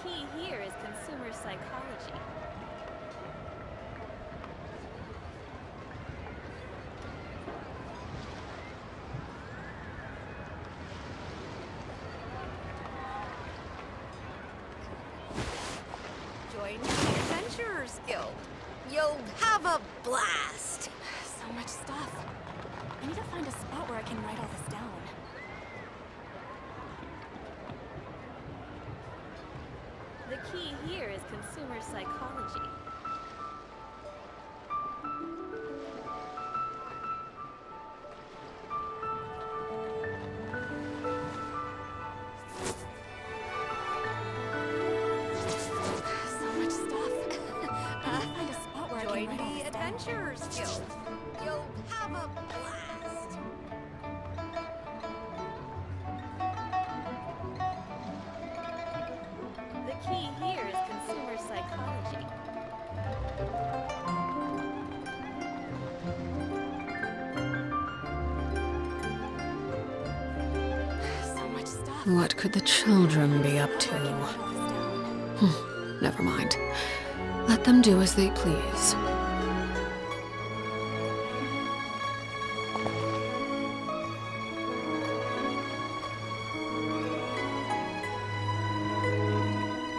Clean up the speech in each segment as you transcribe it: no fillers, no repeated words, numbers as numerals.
key here is consumer psychology. Join the Adventurers Guild. You'll have a blast. So much stuff. I need to find a spot where I can write all this down. The key here is consumer psychology. So much stuff. I need to find a spot where I Join can write all the this down. Adventurers Guild. You'll have a blast. The key here is consumer psychology. So much stuff. What could the children be up Where to? I can write all this down. Never mind. Let them do as they please.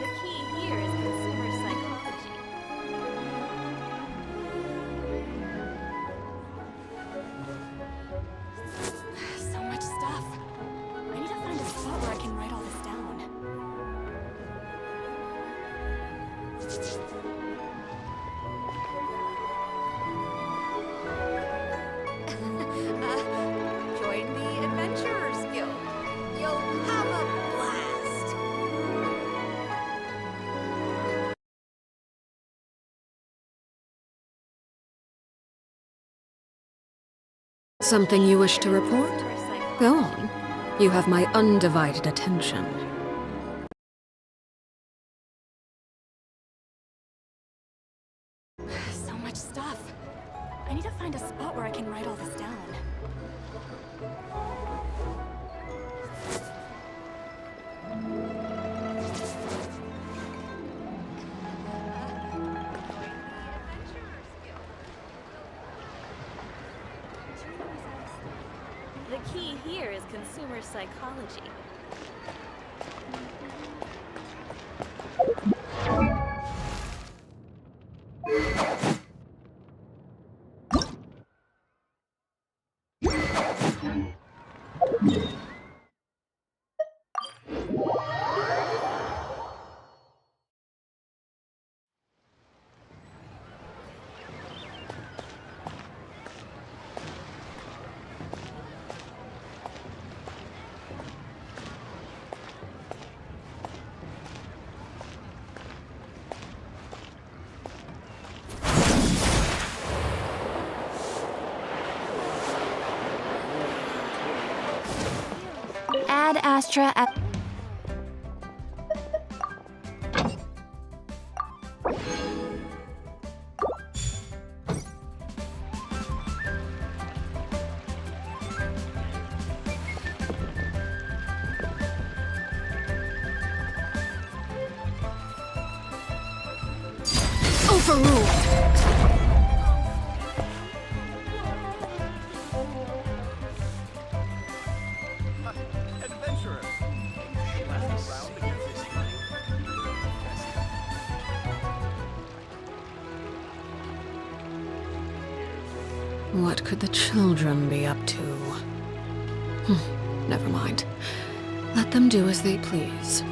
The key here is consumer psychology. So much stuff. I need to find a spot where I can write all this down. Join the Adventurers Guild. You'll have a blast. Something you wish to report? Consumer psychology. Go on. You have my undivided attention. So much stuff. I need to find a spot where I can write all this down. The key here is consumer psychology. Add Astra at... Overruled! Adventurer. Last round against this What could the children be up to? Never mind. Let them do as they please.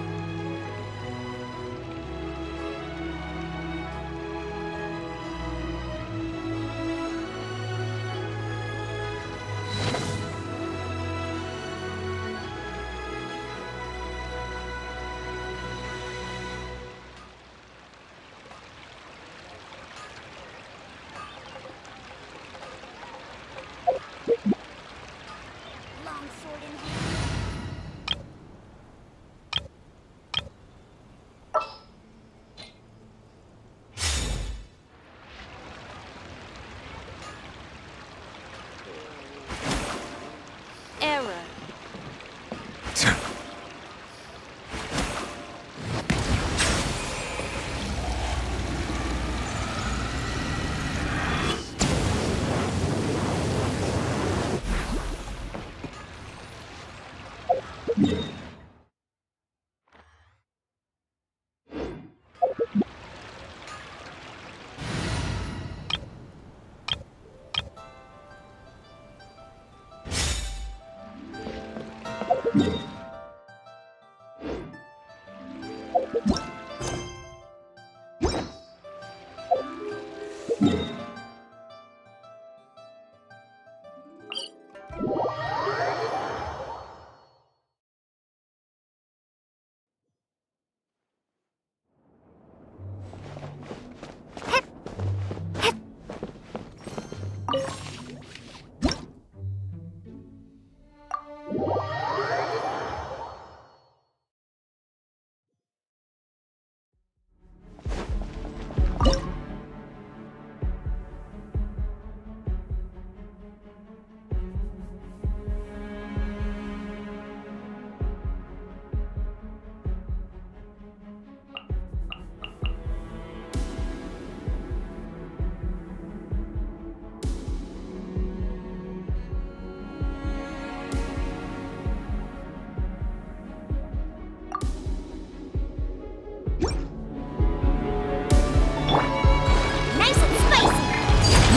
Nice and spicy!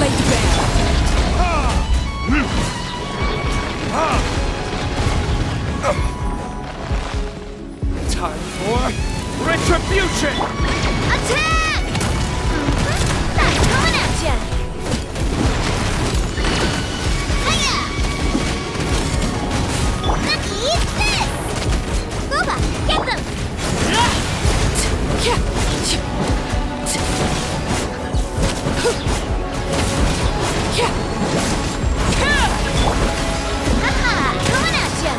Lay Time for retribution! Attack! That's coming at ya! Hiya! Eat this! Booba, get them! Haha, coming at ya!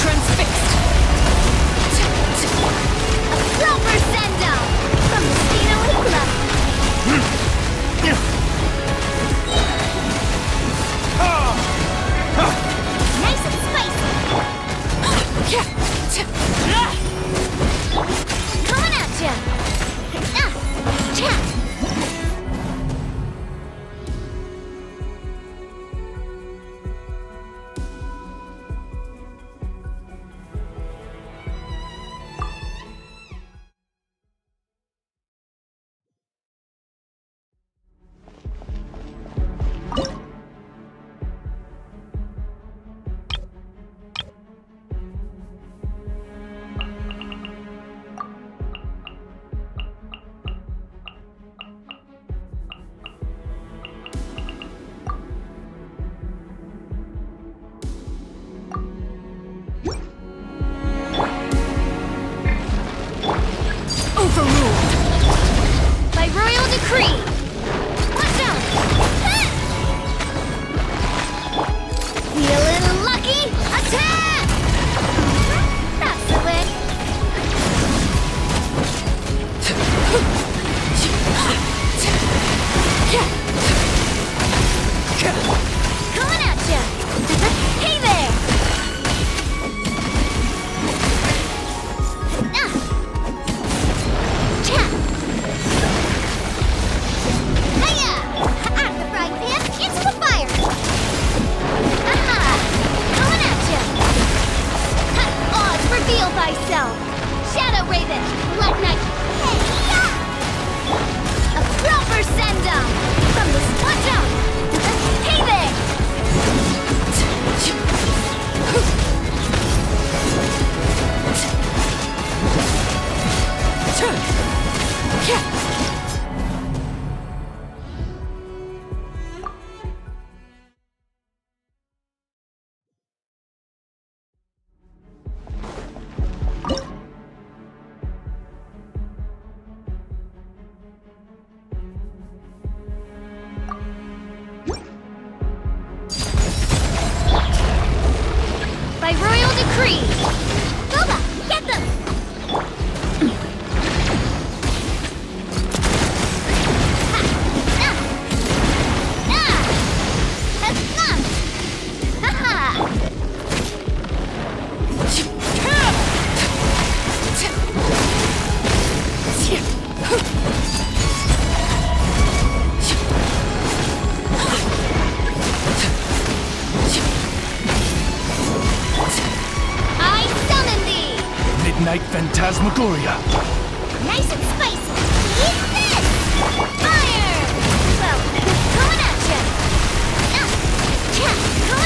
Transfixed! A proper send-off from the Spina Wigla! Nice and spicy! Coming at ya! Overruled! By royal decree! Watch out! Feeling lucky? Attack! That's the win! Coming at ya! Hey there! Hiya! At the frying pan, into the fire! Aha! Coming at ya! Odds reveal thyself! Shadow Raven, Blood Knight, hey-ya! A proper send-off from the Watch out! Hey there! By royal decree! Boba, get them! Midnight Phantasmagoria! Nice and spicy! Eat this! Fire! Well, coming at ya! Come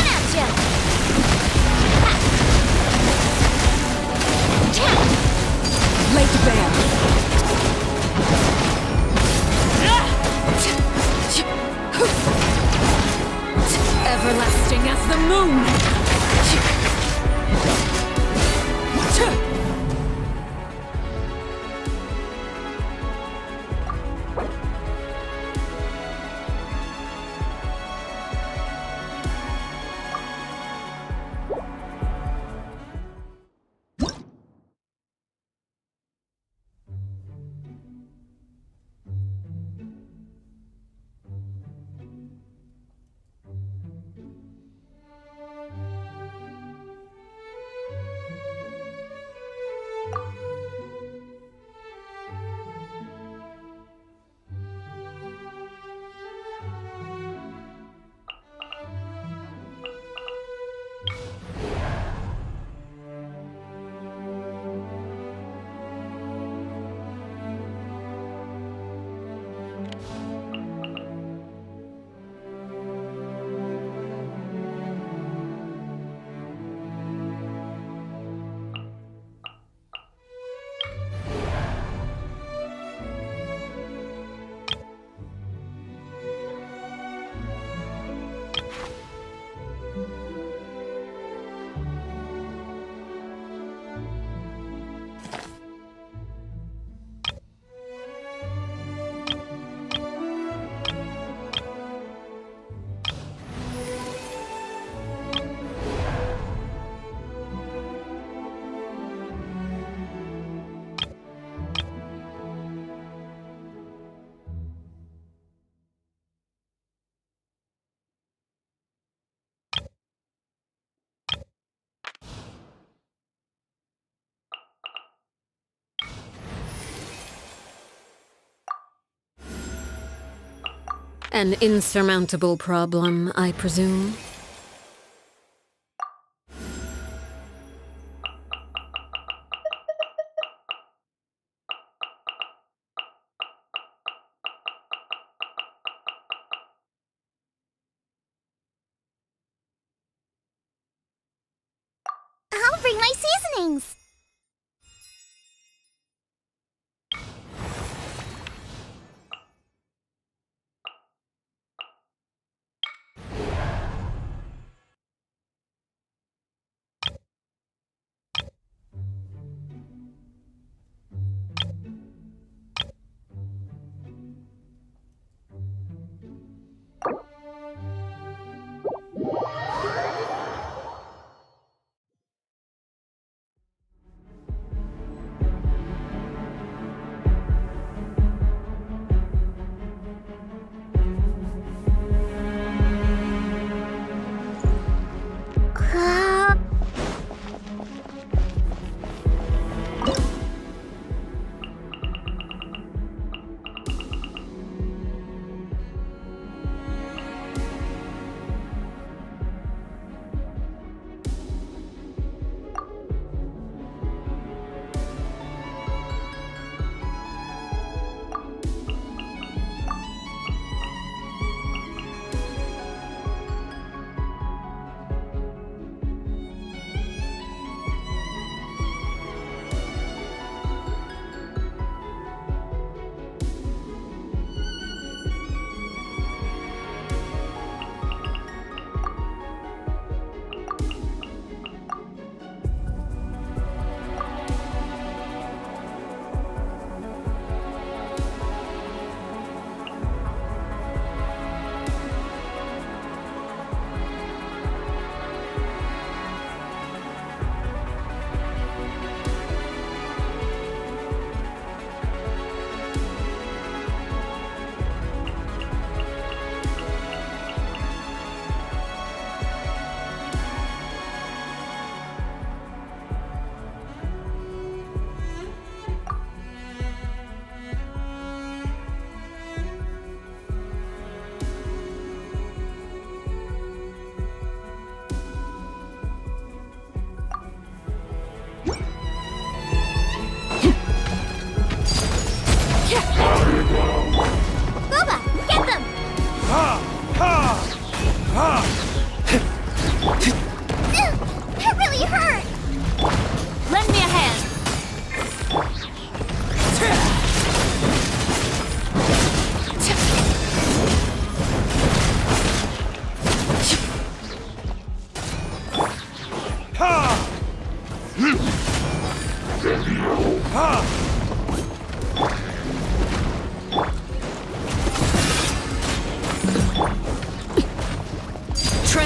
bursting as the moon! An insurmountable problem, I presume? I'll bring my seasonings!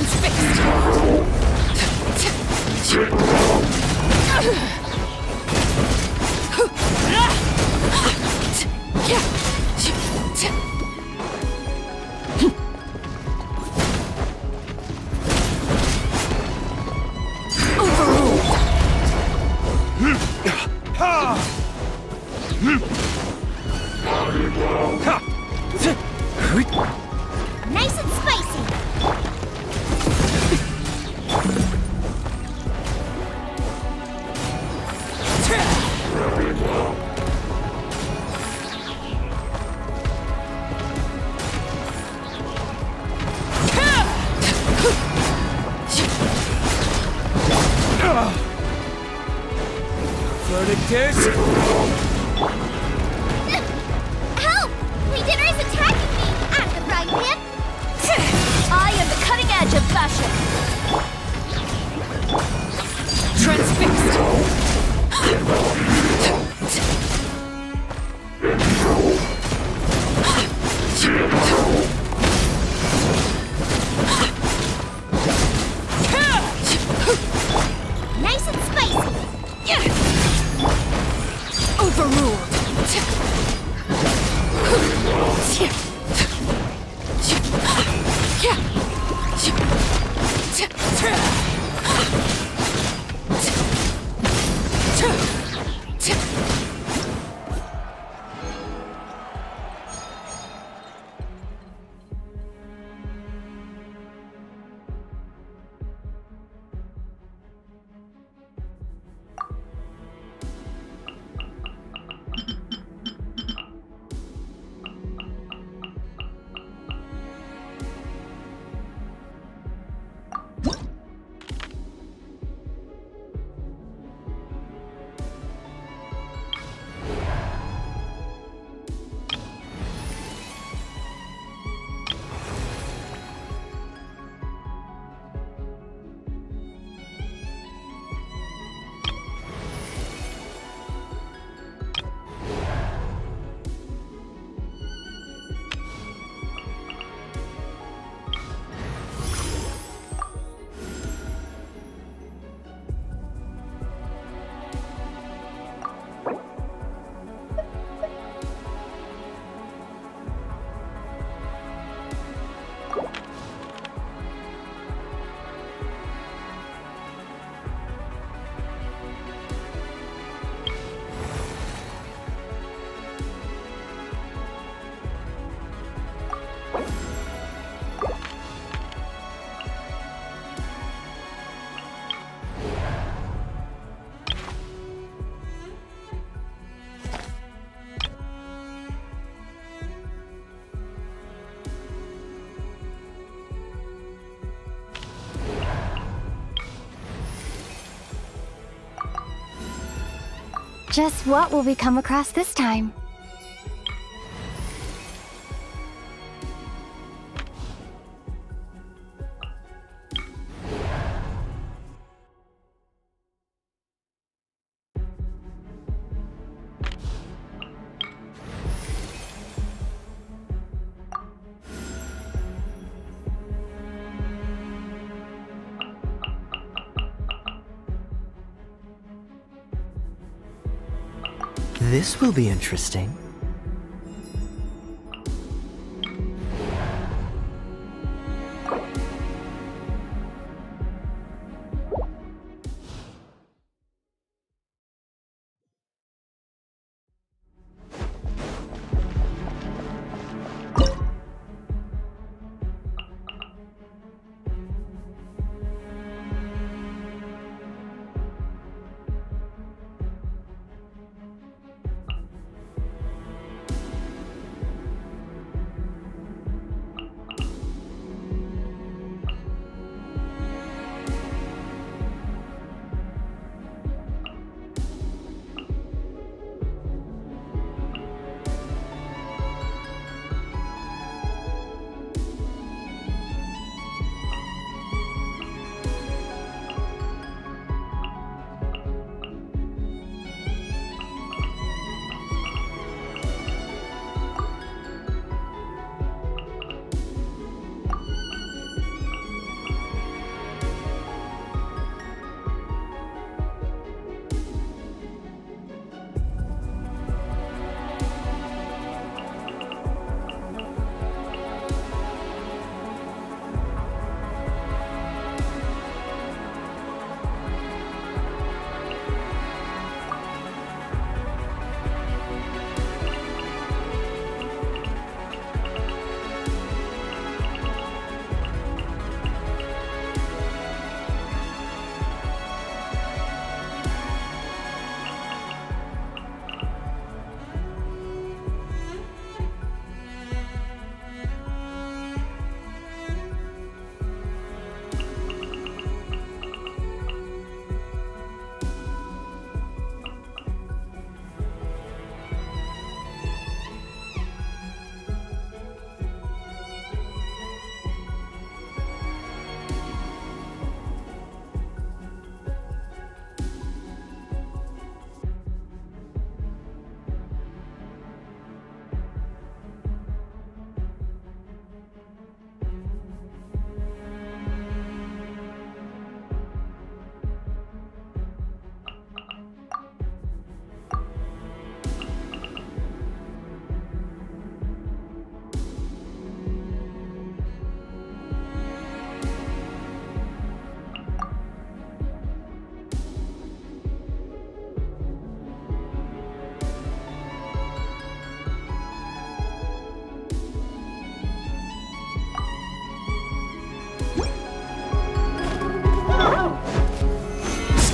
Transfixed! Nice and spicy. Verdict is... Help! My dinner is attacking me! I'm the frying pan! I am the cutting edge of fashion! Transfixed! Nice and spicy! Overruled! Just what will we come across this time? This will be interesting.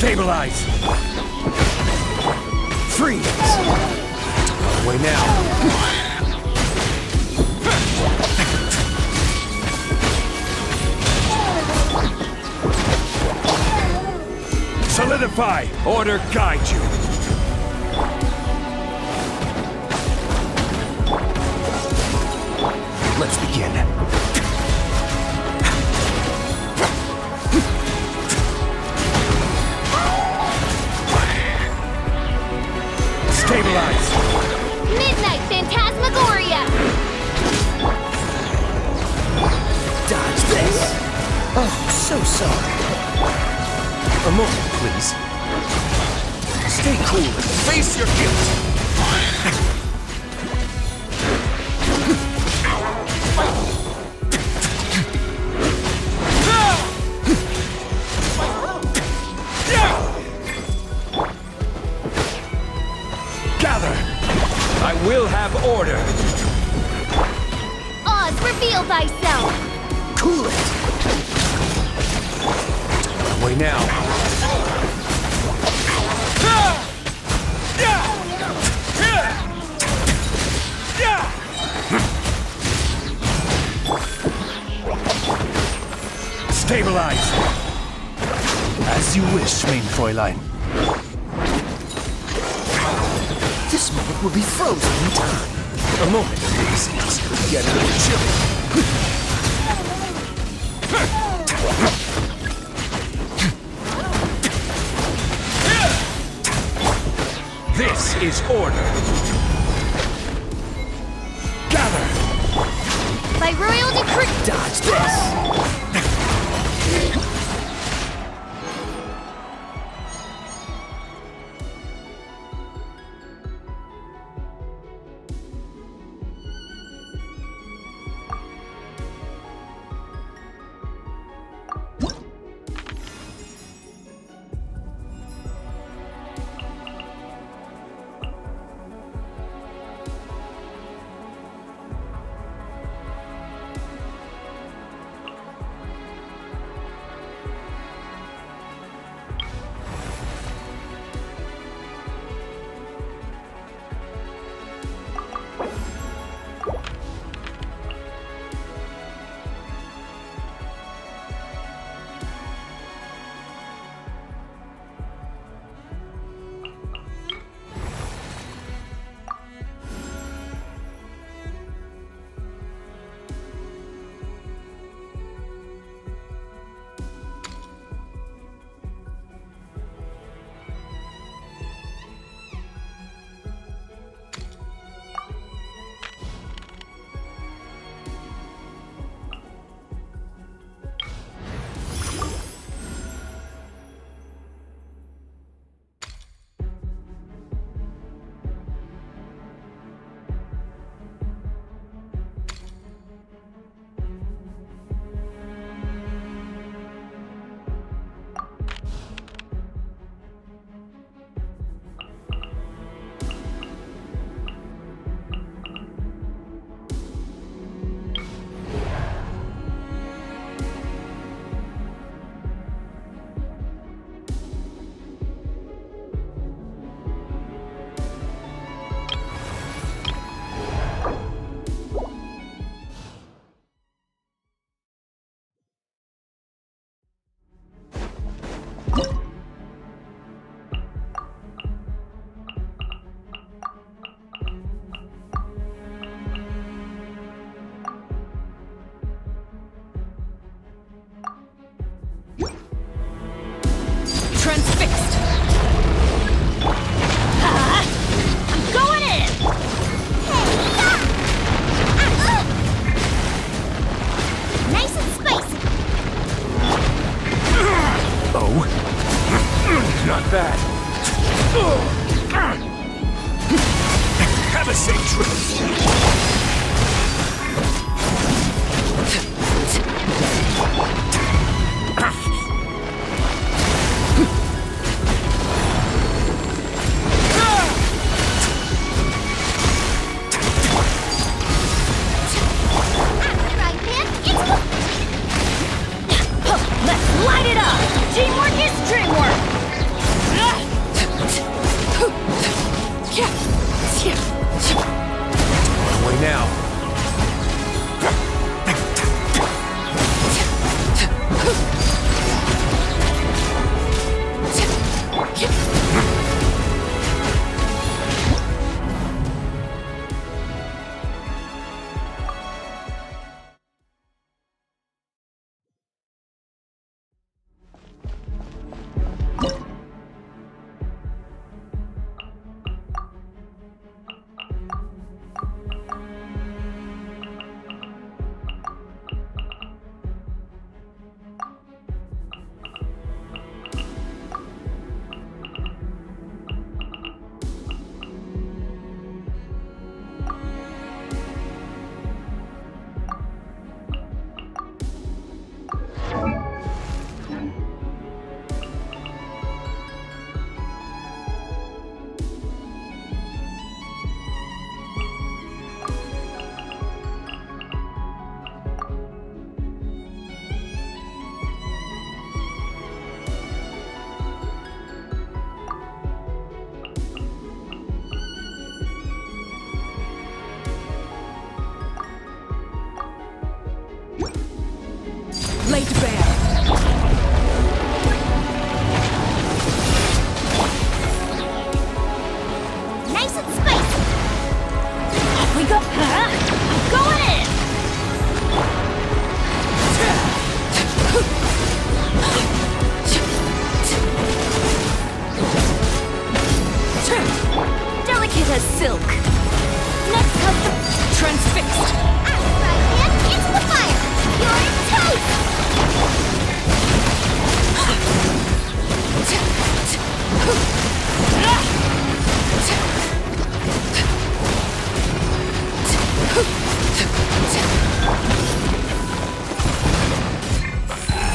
Stabilize! Freeze! Away now! Solidify! Order guide you! Let's begin. Stabilize! Midnight Phantasmagoria! Dodge this. Oh, so sorry. A moment, please. Stay cool and face your guilt! Gather! I will have order! Oz, reveal thyself! Cool it. Away now! Stabilize! As you wish, main Fräulein. This moment will be frozen in time. A moment, please. It's get a little chilly. This is order. Gather! By royal decree! Dodge this. Transfixed! I'm going in! Nice and spicy! Oh? Not bad. Have a safe trip. Let's light it up! Teamwork is dreamwork!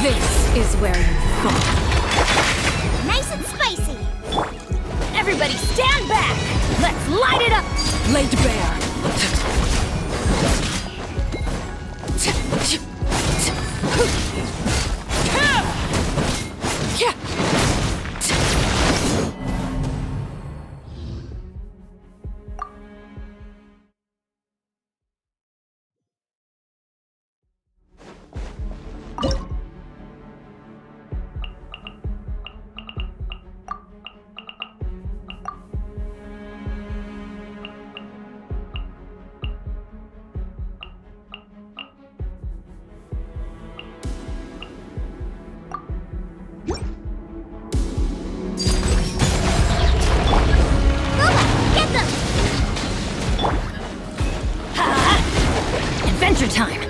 This is where you fall. Nice and spicy. Everybody stand back. Let's light it up. Laid bare. Adventure time!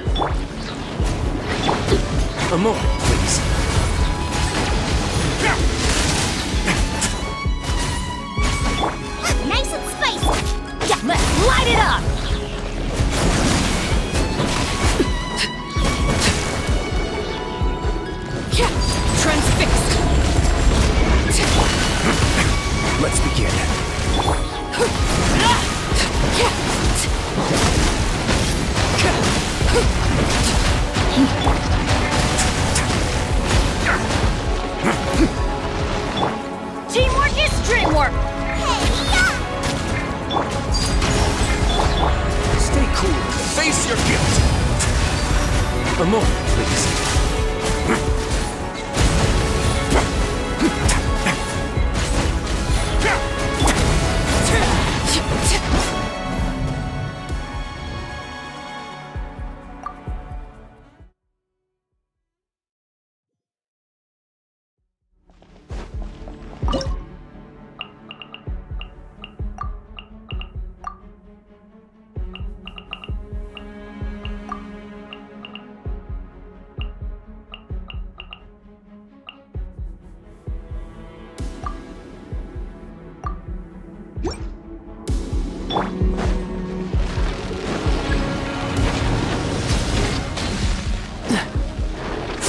A moment, please. Nice and spicy! Yeah, let's light it up! Transfixed. Let's begin. Teamwork is dreamwork! Stay cool and face your guilt. A moment, please.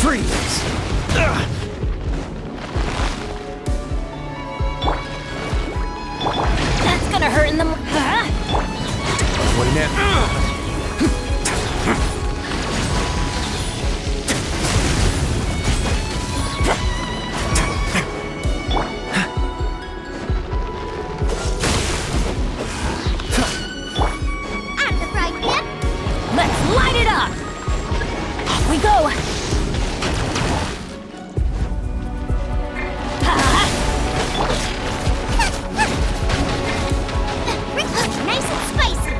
Freeze! That's gonna hurt in the... Huh? What now? At the frying pan! Let's light it up! Off we go! Nice and spicy!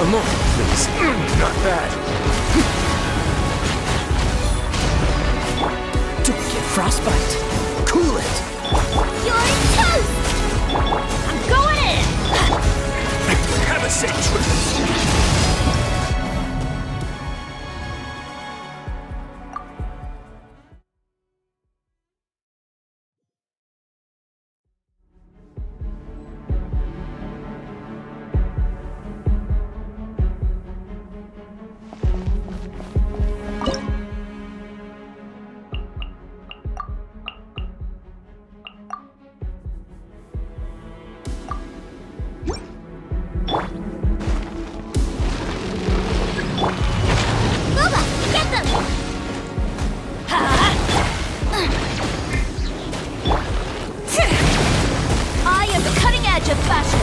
A moment, please. Not bad. Don't get frostbite. Cool it. You're toast! I'm going in! Have a safe trip. Boba, get them! I am the cutting edge of fashion.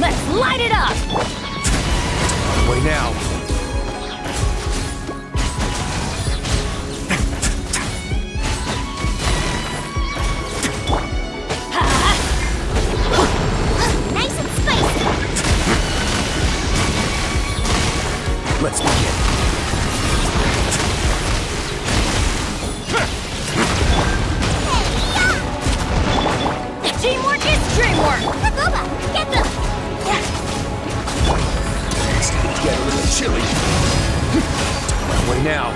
Let's light it up! Way now. Nice and spicy! Let's begin. Teamwork is dreamwork! Boba, get them! It's gonna get a little chilly. Way now.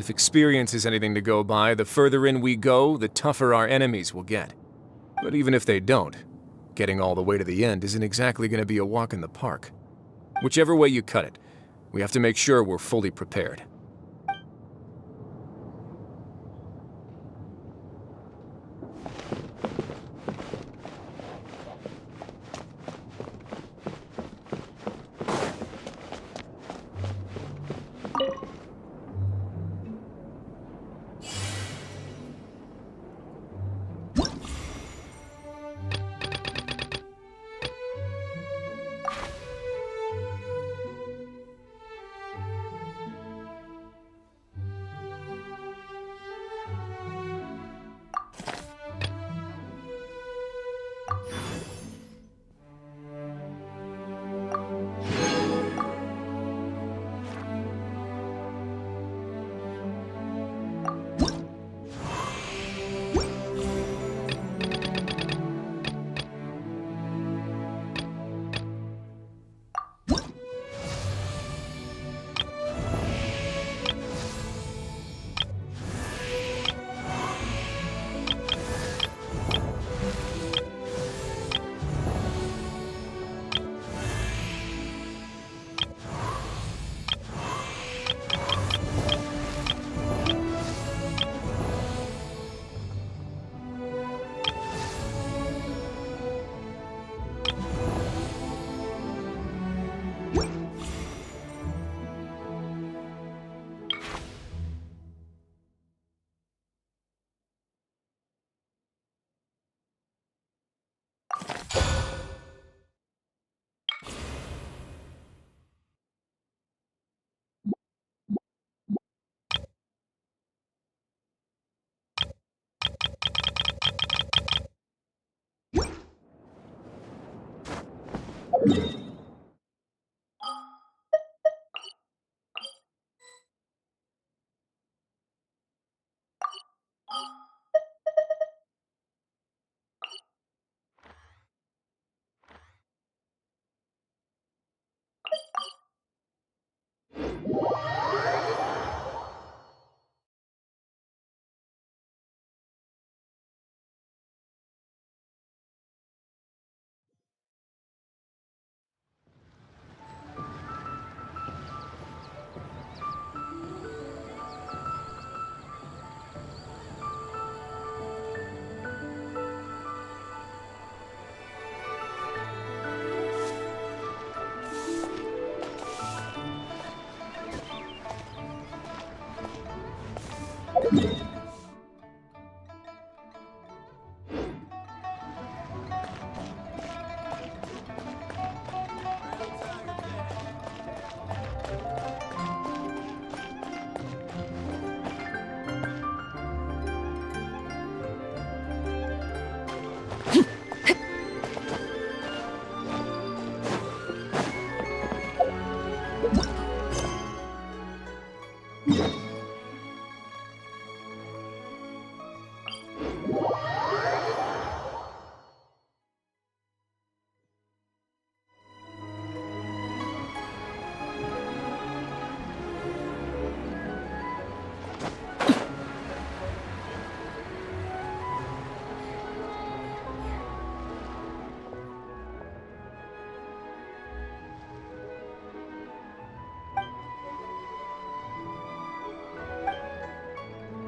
If experience is anything to go by, the further in we go, the tougher our enemies will get. But even if they don't, getting all the way to the end isn't exactly going to be a walk in the park. Whichever way you cut it, we have to make sure we're fully prepared.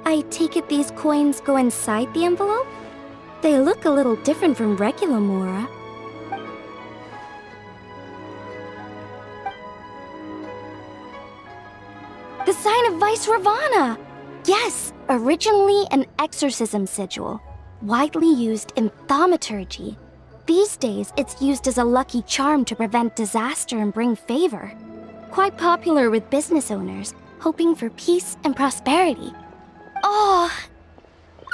I take it these coins go inside the envelope? They look a little different from regular Mora. The sign of Vice Ravana! Yes, originally an exorcism sigil, widely used in thaumaturgy. These days, it's used as a lucky charm to prevent disaster and bring favor. Quite popular with business owners, hoping for peace and prosperity. Oh,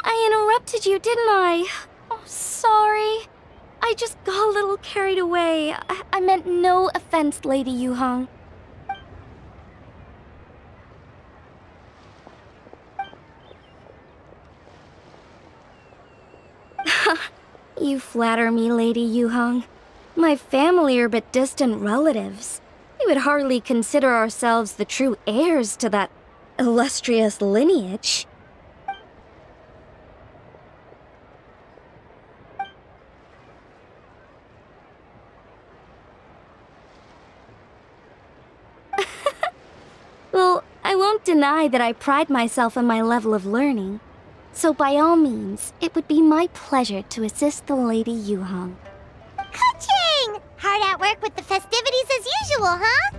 I interrupted you, didn't I? Oh, sorry. I just got a little carried away. I meant no offense, Lady Yuhong. flatter me, Lady Yuhong. My family are but distant relatives. We would hardly consider ourselves the true heirs to that illustrious lineage. Well, I won't deny that I pride myself on my level of learning. So by all means, it would be my pleasure to assist the Lady Yuhong. Ka-ching! Hard at work with the festivities as usual, huh?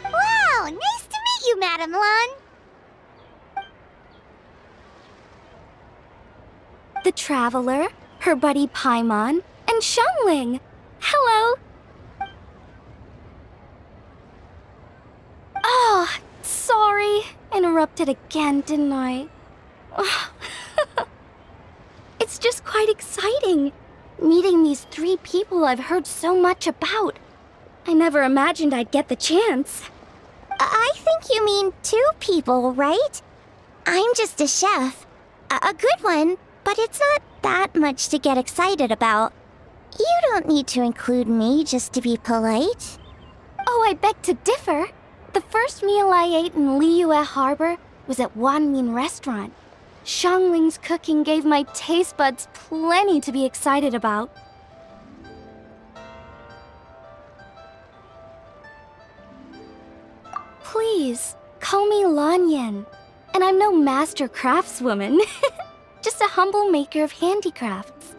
Wow, nice to meet you, Madam Lan. The Traveler, her buddy Paimon, and Xiangling. Hello! Oh, sorry. Interrupted again, didn't I? It's just quite exciting. Meeting these 3 people I've heard so much about. I never imagined I'd get the chance. I think you mean 2 people, right? I'm just a chef. A good one, but it's not that much to get excited about. You don't need to include me just to be polite. Oh, I beg to differ. The first meal I ate in Liyue Harbor was at Wanmin Restaurant. Xiangling's cooking gave my taste buds plenty to be excited about. Please, call me Lanyan. And I'm no master craftswoman. Just a humble maker of handicrafts.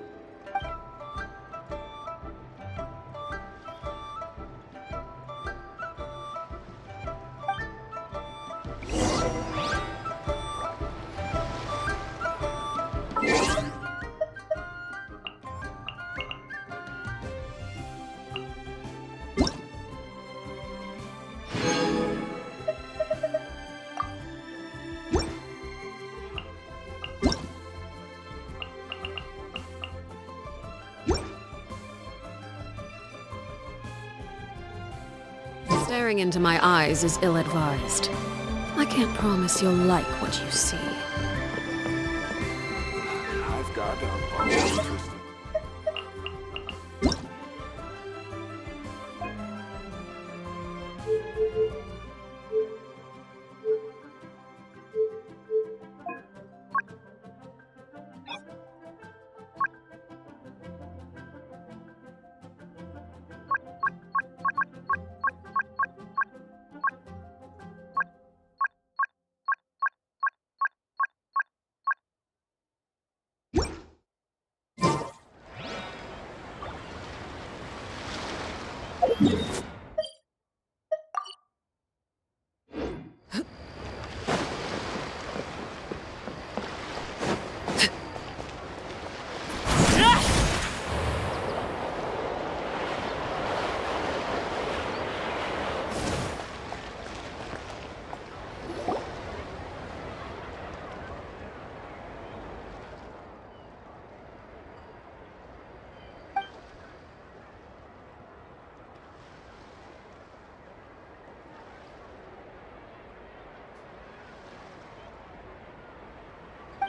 Staring into my eyes is ill-advised. I can't promise you'll like what you see. I've got a interesting.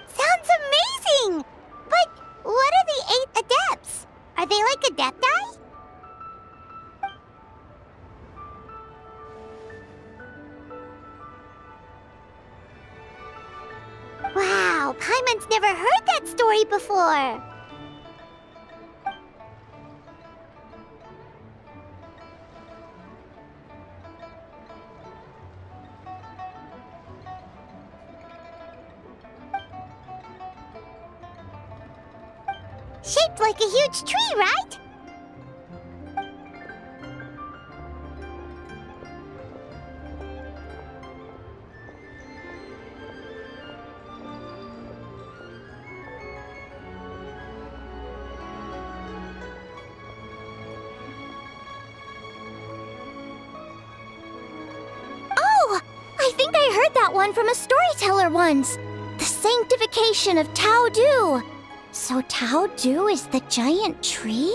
Sounds amazing! But what are the 8 adepts? Are they like adepti? Wow, Paimon's never heard that story before. Shaped like a huge tree, right? Oh! I think I heard that one from a storyteller once. The sanctification of Tao Du. So Tao Du is the giant tree?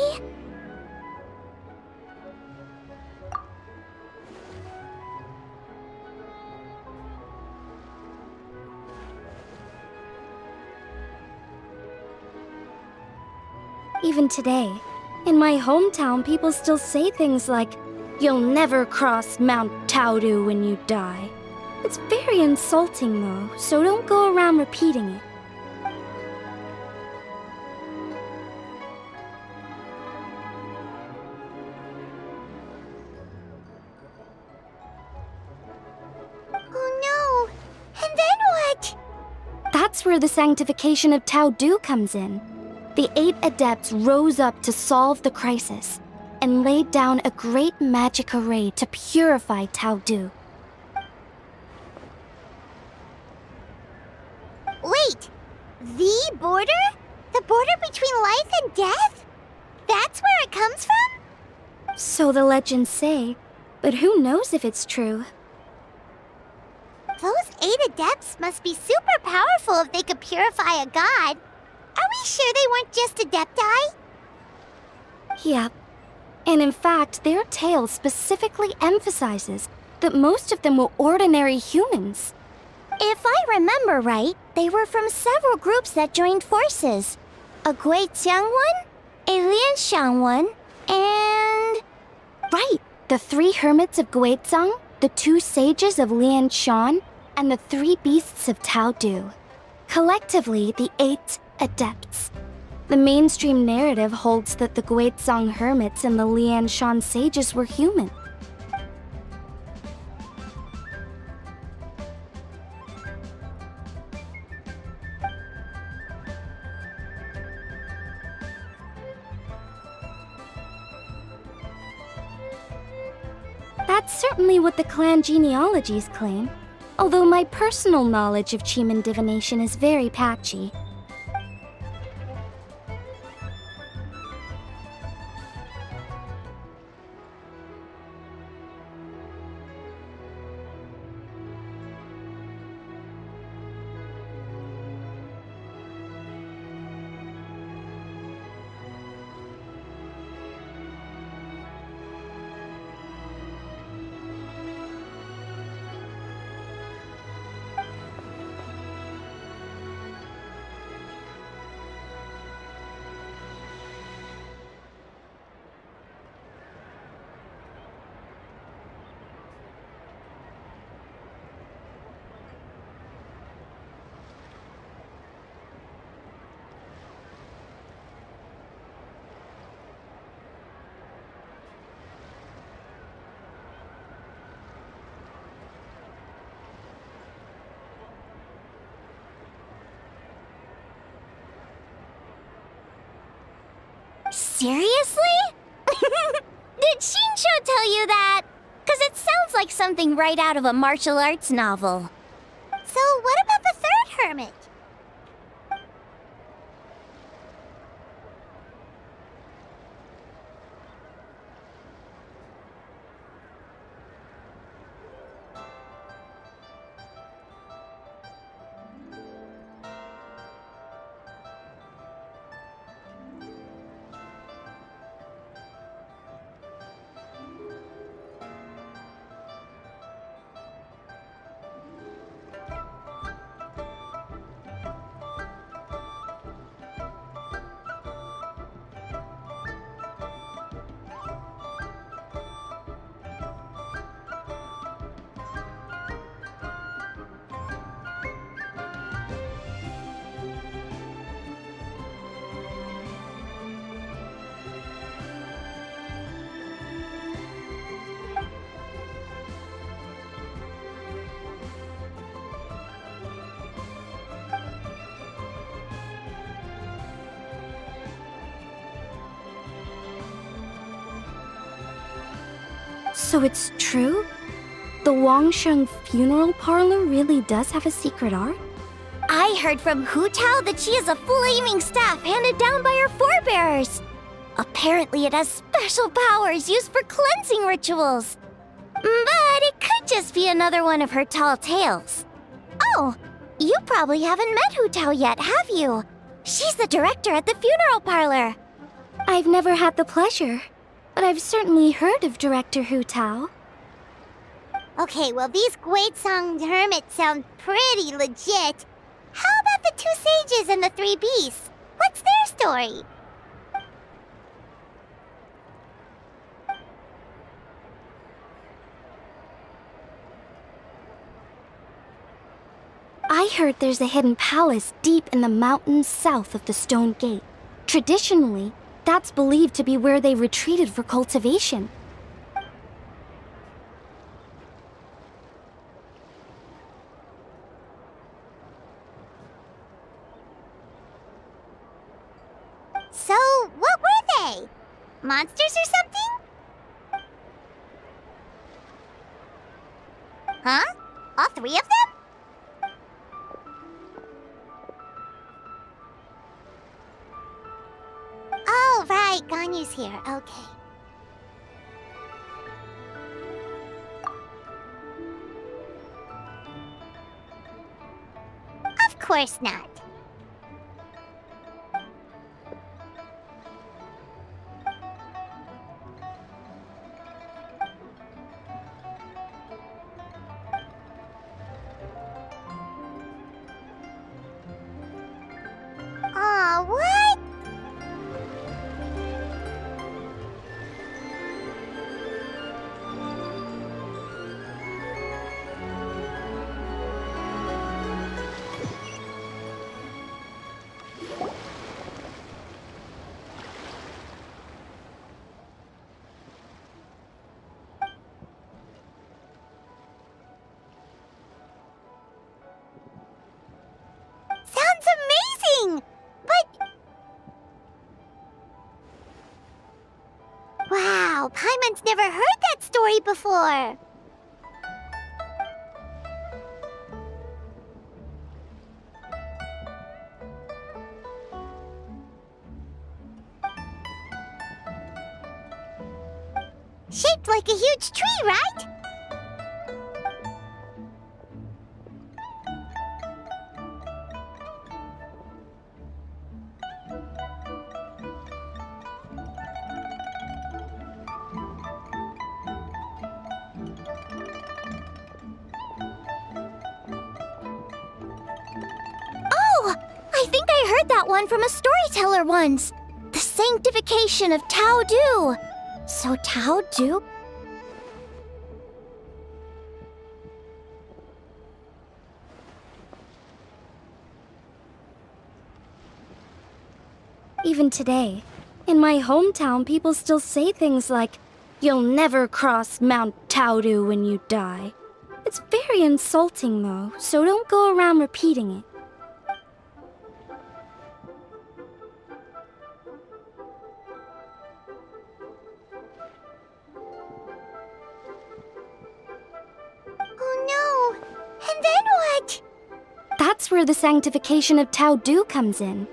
Even today, in my hometown, people still say things like, "You'll never cross Mount Taudu when you die." It's very insulting, though, so don't go around repeating it. Oh no! And then what? That's where the sanctification of Tao Du comes in. The 8 adepts rose up to solve the crisis and laid down a great magic array to purify Tao Du. Wait! The border? The border between life and death? That's where it comes from? So the legends say, but who knows if it's true? Those 8 adepts must be super powerful if they could purify a god. Are we sure they weren't just adepti? Yep. And in fact, their tale specifically emphasizes that most of them were ordinary humans. If I remember right, they were from several groups that joined forces. A Guiqiang one, a Lianshan one, and... Right, the 3 hermits of Guizhang, the 2 sages of Lianshan, and the 3 beasts of Tao Du. Collectively, the 8 adepts. The mainstream narrative holds that the Guizhang hermits and the Lianshan sages were human. That's certainly what the clan genealogies claim, although my personal knowledge of Chiman divination is very patchy. Seriously? Did Shinsho tell you that? Because it sounds like something right out of a martial arts novel. So what about the 3rd hermit? So it's true? The Wangsheng funeral parlor really does have a secret art? I heard from Hu Tao that she is a flaming staff handed down by her forebears. Apparently it has special powers used for cleansing rituals. But it could just be another one of her tall tales. Oh, you probably haven't met Hu Tao yet, have you? She's the director at the funeral parlor. I've never had the pleasure, but I've certainly heard of Director Hu Tao. Okay, well, these Guizhong hermits sound pretty legit. How about the two sages and the three beasts? What's their story? I heard there's a hidden palace deep in the mountains south of the Stone Gate. Traditionally, that's believed to be where they retreated for cultivation. So, what were they? Monsters or something? Huh? All three of them? Oh, right, Ganyu's here. Okay. Of course not. Aw, what? Sounds amazing! But... Wow, Paimon's never heard that story before! Shaped like a huge tree, right? Oh! I think I heard that one from a storyteller once. The sanctification of Tao Du. So Tao Du? Even today, in my hometown, people still say things like, "You'll never cross Mount Taodu when you die." It's very insulting, though, so don't go around repeating it. Oh no! And then what? That's where the sanctification of Tao Du comes in.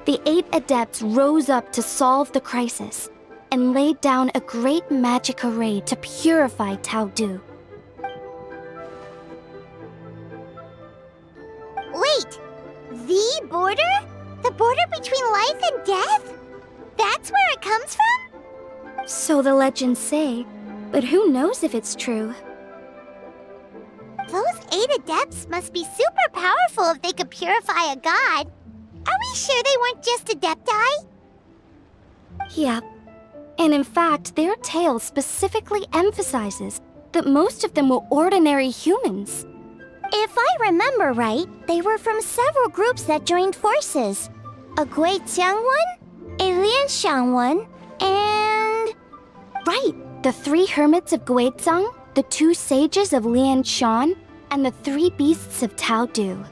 The 8 adepts rose up to solve the crisis and laid down a great magic array to purify Tao Du. Wait! The border? The border between life and death? That's where it comes from? So the legends say, but who knows if it's true? Those 8 adepts must be super powerful if they could purify a god. Are we sure they weren't just adepti? Yep. And in fact, their tale specifically emphasizes that most of them were ordinary humans. If I remember right, they were from several groups that joined forces. A Guiqiang one, a Lianshan one, and... Right, the 3 hermits of Guizhong, the 2 sages of Lianshan, and the 3 beasts of Tao Du.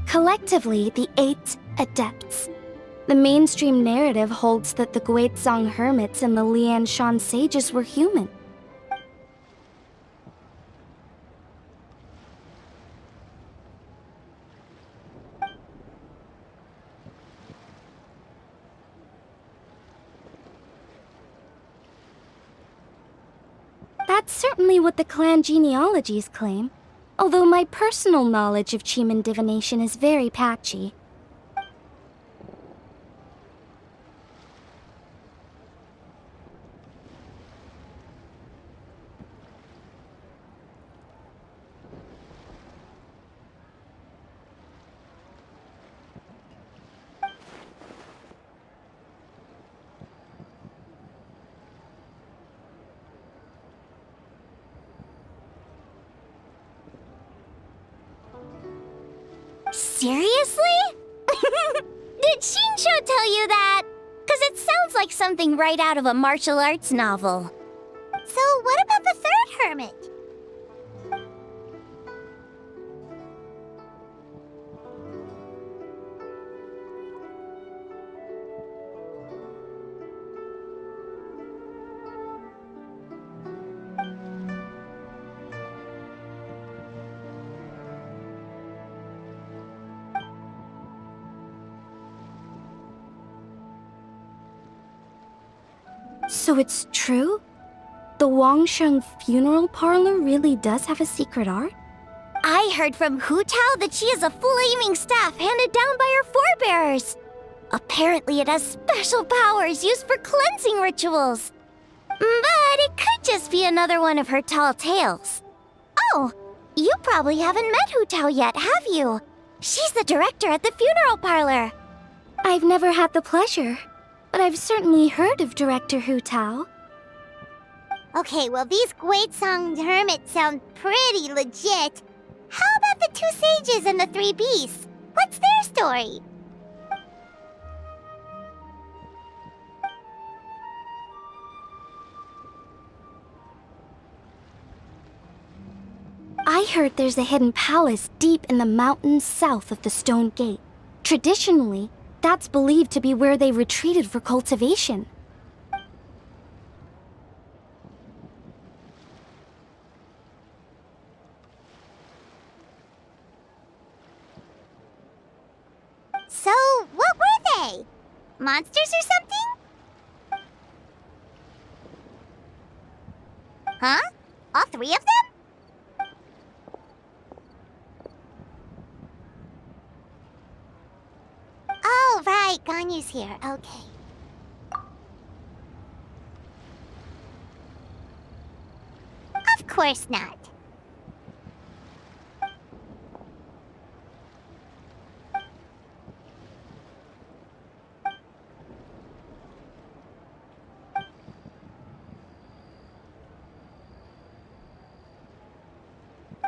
Collectively, the 8 adepts. The mainstream narrative holds that the Guizhong hermits and the Lianshan sages were human. That's certainly what the clan genealogies claim, although my personal knowledge of Cheeman divination is very patchy. Seriously? Did Shinsho tell you that? Because it sounds like something right out of a martial arts novel. So what about the third hermit? So it's true? The Wangsheng funeral parlor really does have a secret art? I heard from Hu Tao that she has a flaming staff handed down by her forebears. Apparently it has special powers used for cleansing rituals. But it could just be another one of her tall tales. Oh, you probably haven't met Hu Tao yet, have you? She's the director at the funeral parlor. I've never had the pleasure, but I've certainly heard of Director Hu Tao. Okay, well, these Guizhong hermits sound pretty legit. How about the two sages and the three beasts? What's their story? I heard there's a hidden palace deep in the mountains south of the Stone Gate. Traditionally, that's believed to be where they retreated for cultivation. So, what were they? Monsters or something? Huh? All three of them? Oh, right, Ganyu's here. Okay. Of course not.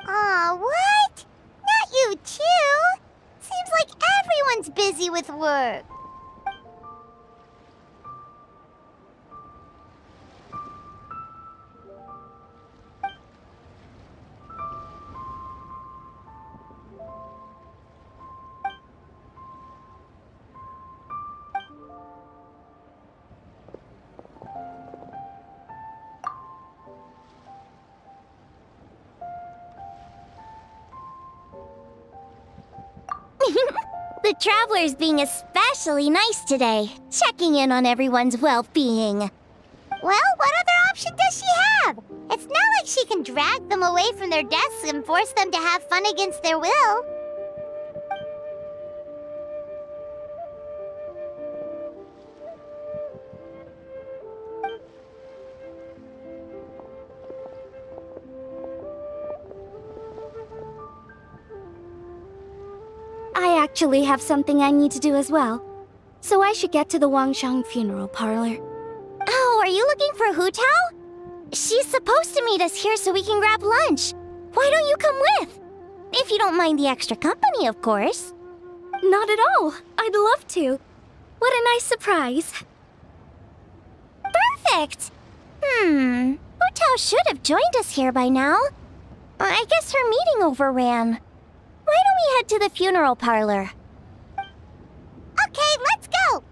Aw, what? Not you too? Seems like everyone's busy with work. The traveler's being especially nice today, checking in on everyone's well-being. Well, what other option does she have? It's not like she can drag them away from their desks and force them to have fun against their will. I actually have something I need to do as well, so I should get to the Wangsheng funeral parlor. Oh, are you looking for Hu Tao? She's supposed to meet us here so we can grab lunch. Why don't you come with? If you don't mind the extra company, of course. Not at all. I'd love to. What a nice surprise. Perfect! Hu Tao should have joined us here by now. I guess her meeting overran. Why don't we head to the funeral parlor? Okay, let's go!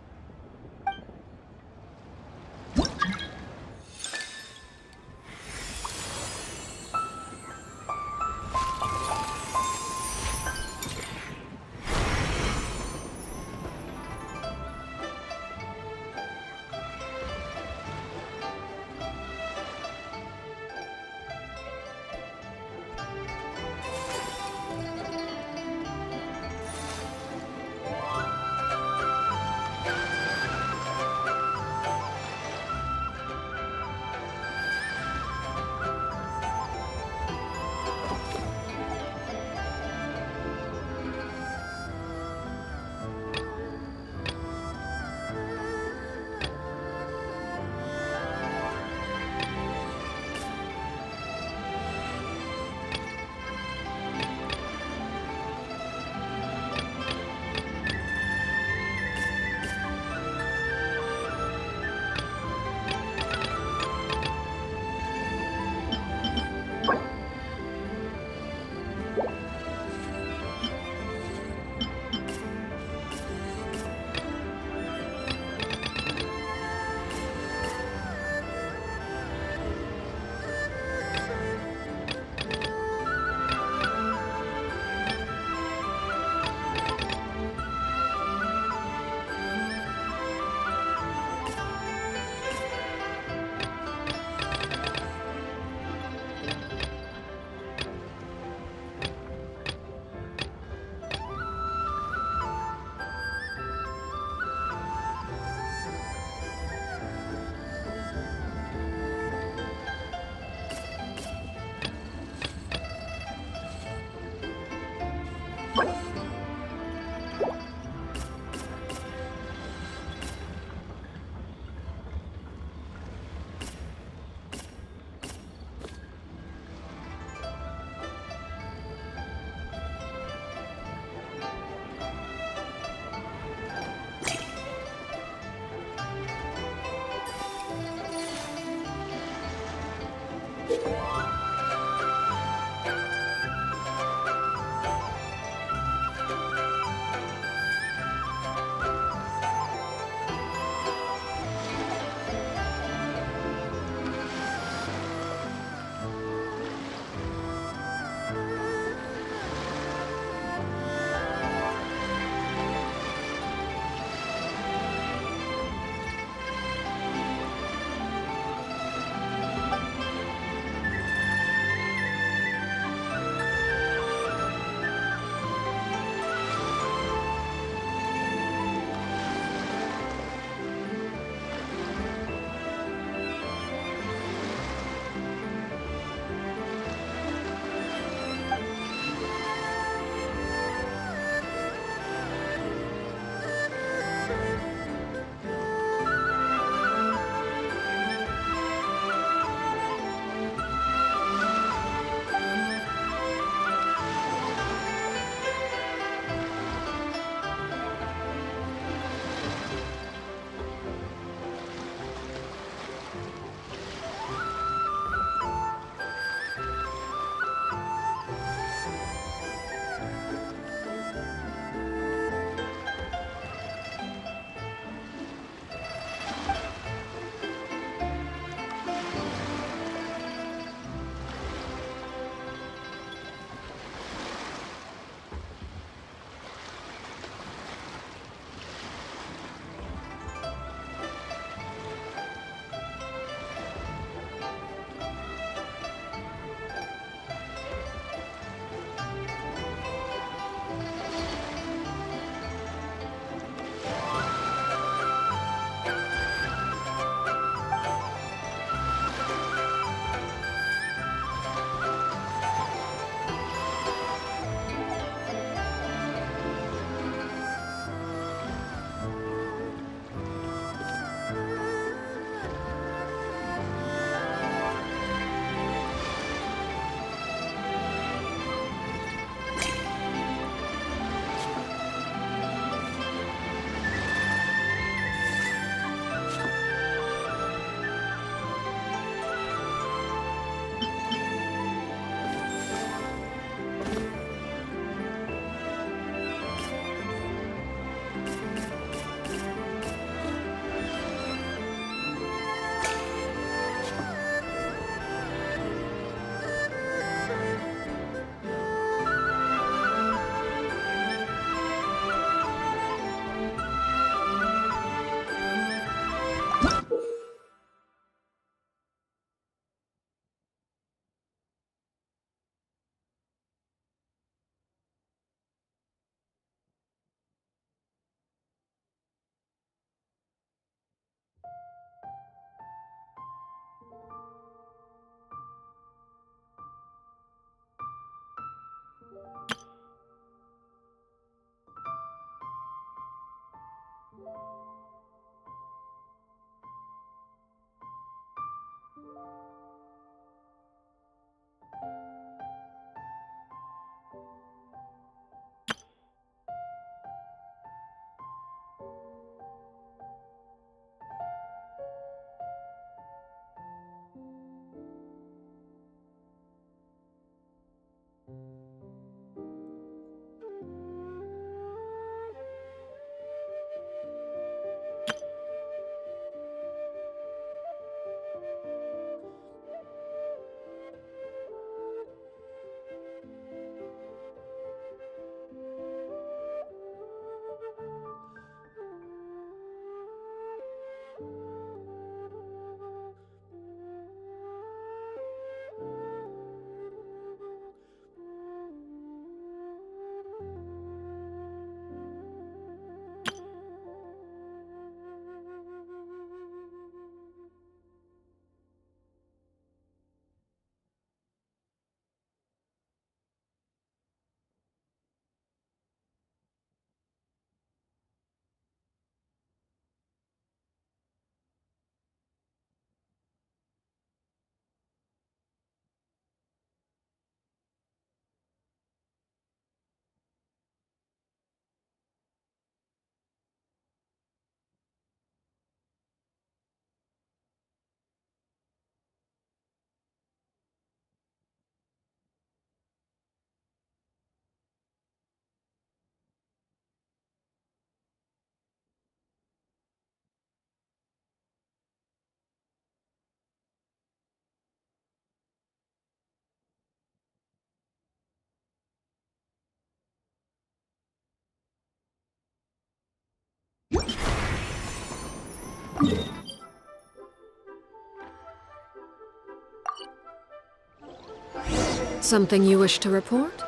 Something you wish to report?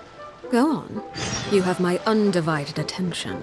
Go on. You have my undivided attention.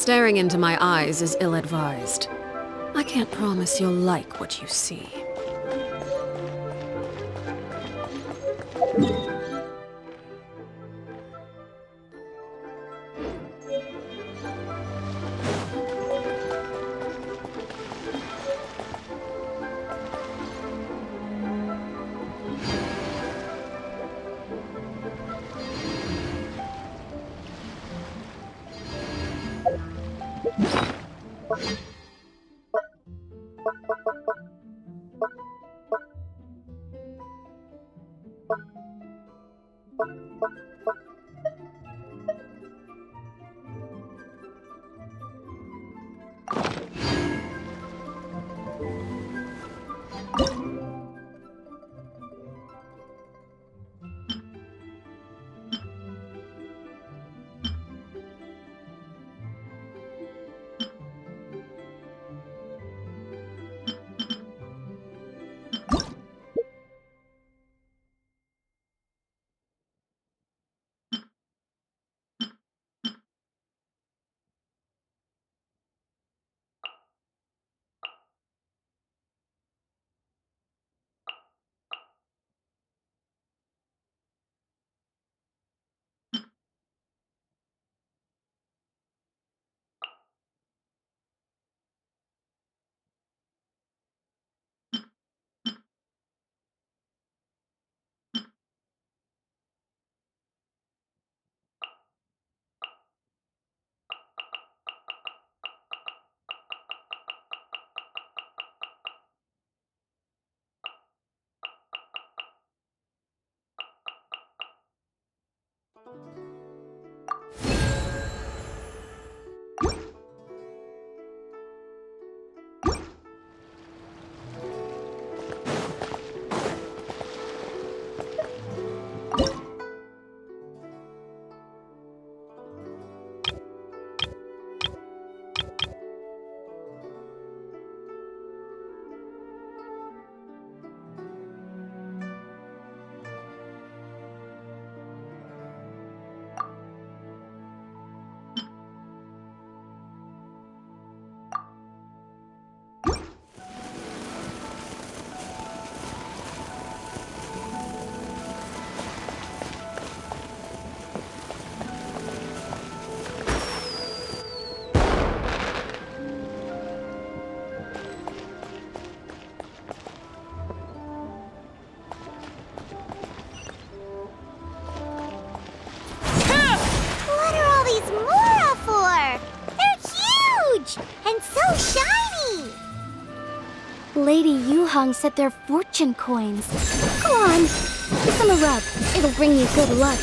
Staring into my eyes is ill-advised. I can't promise you'll like what you see. What are all these Mora for? They're huge and so shiny. Lady Yuhang said they're fortune coins. Go on, give them a rub. It'll bring you good luck.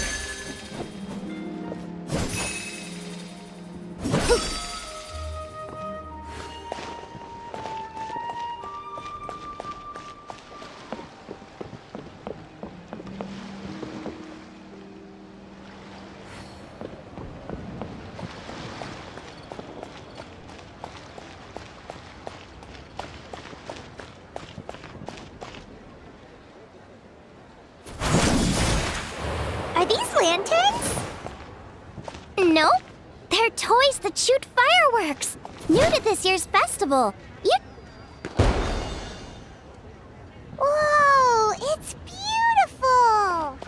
Are these lanterns? Nope. They're toys that shoot fireworks. New to this year's festival. Whoa, it's beautiful.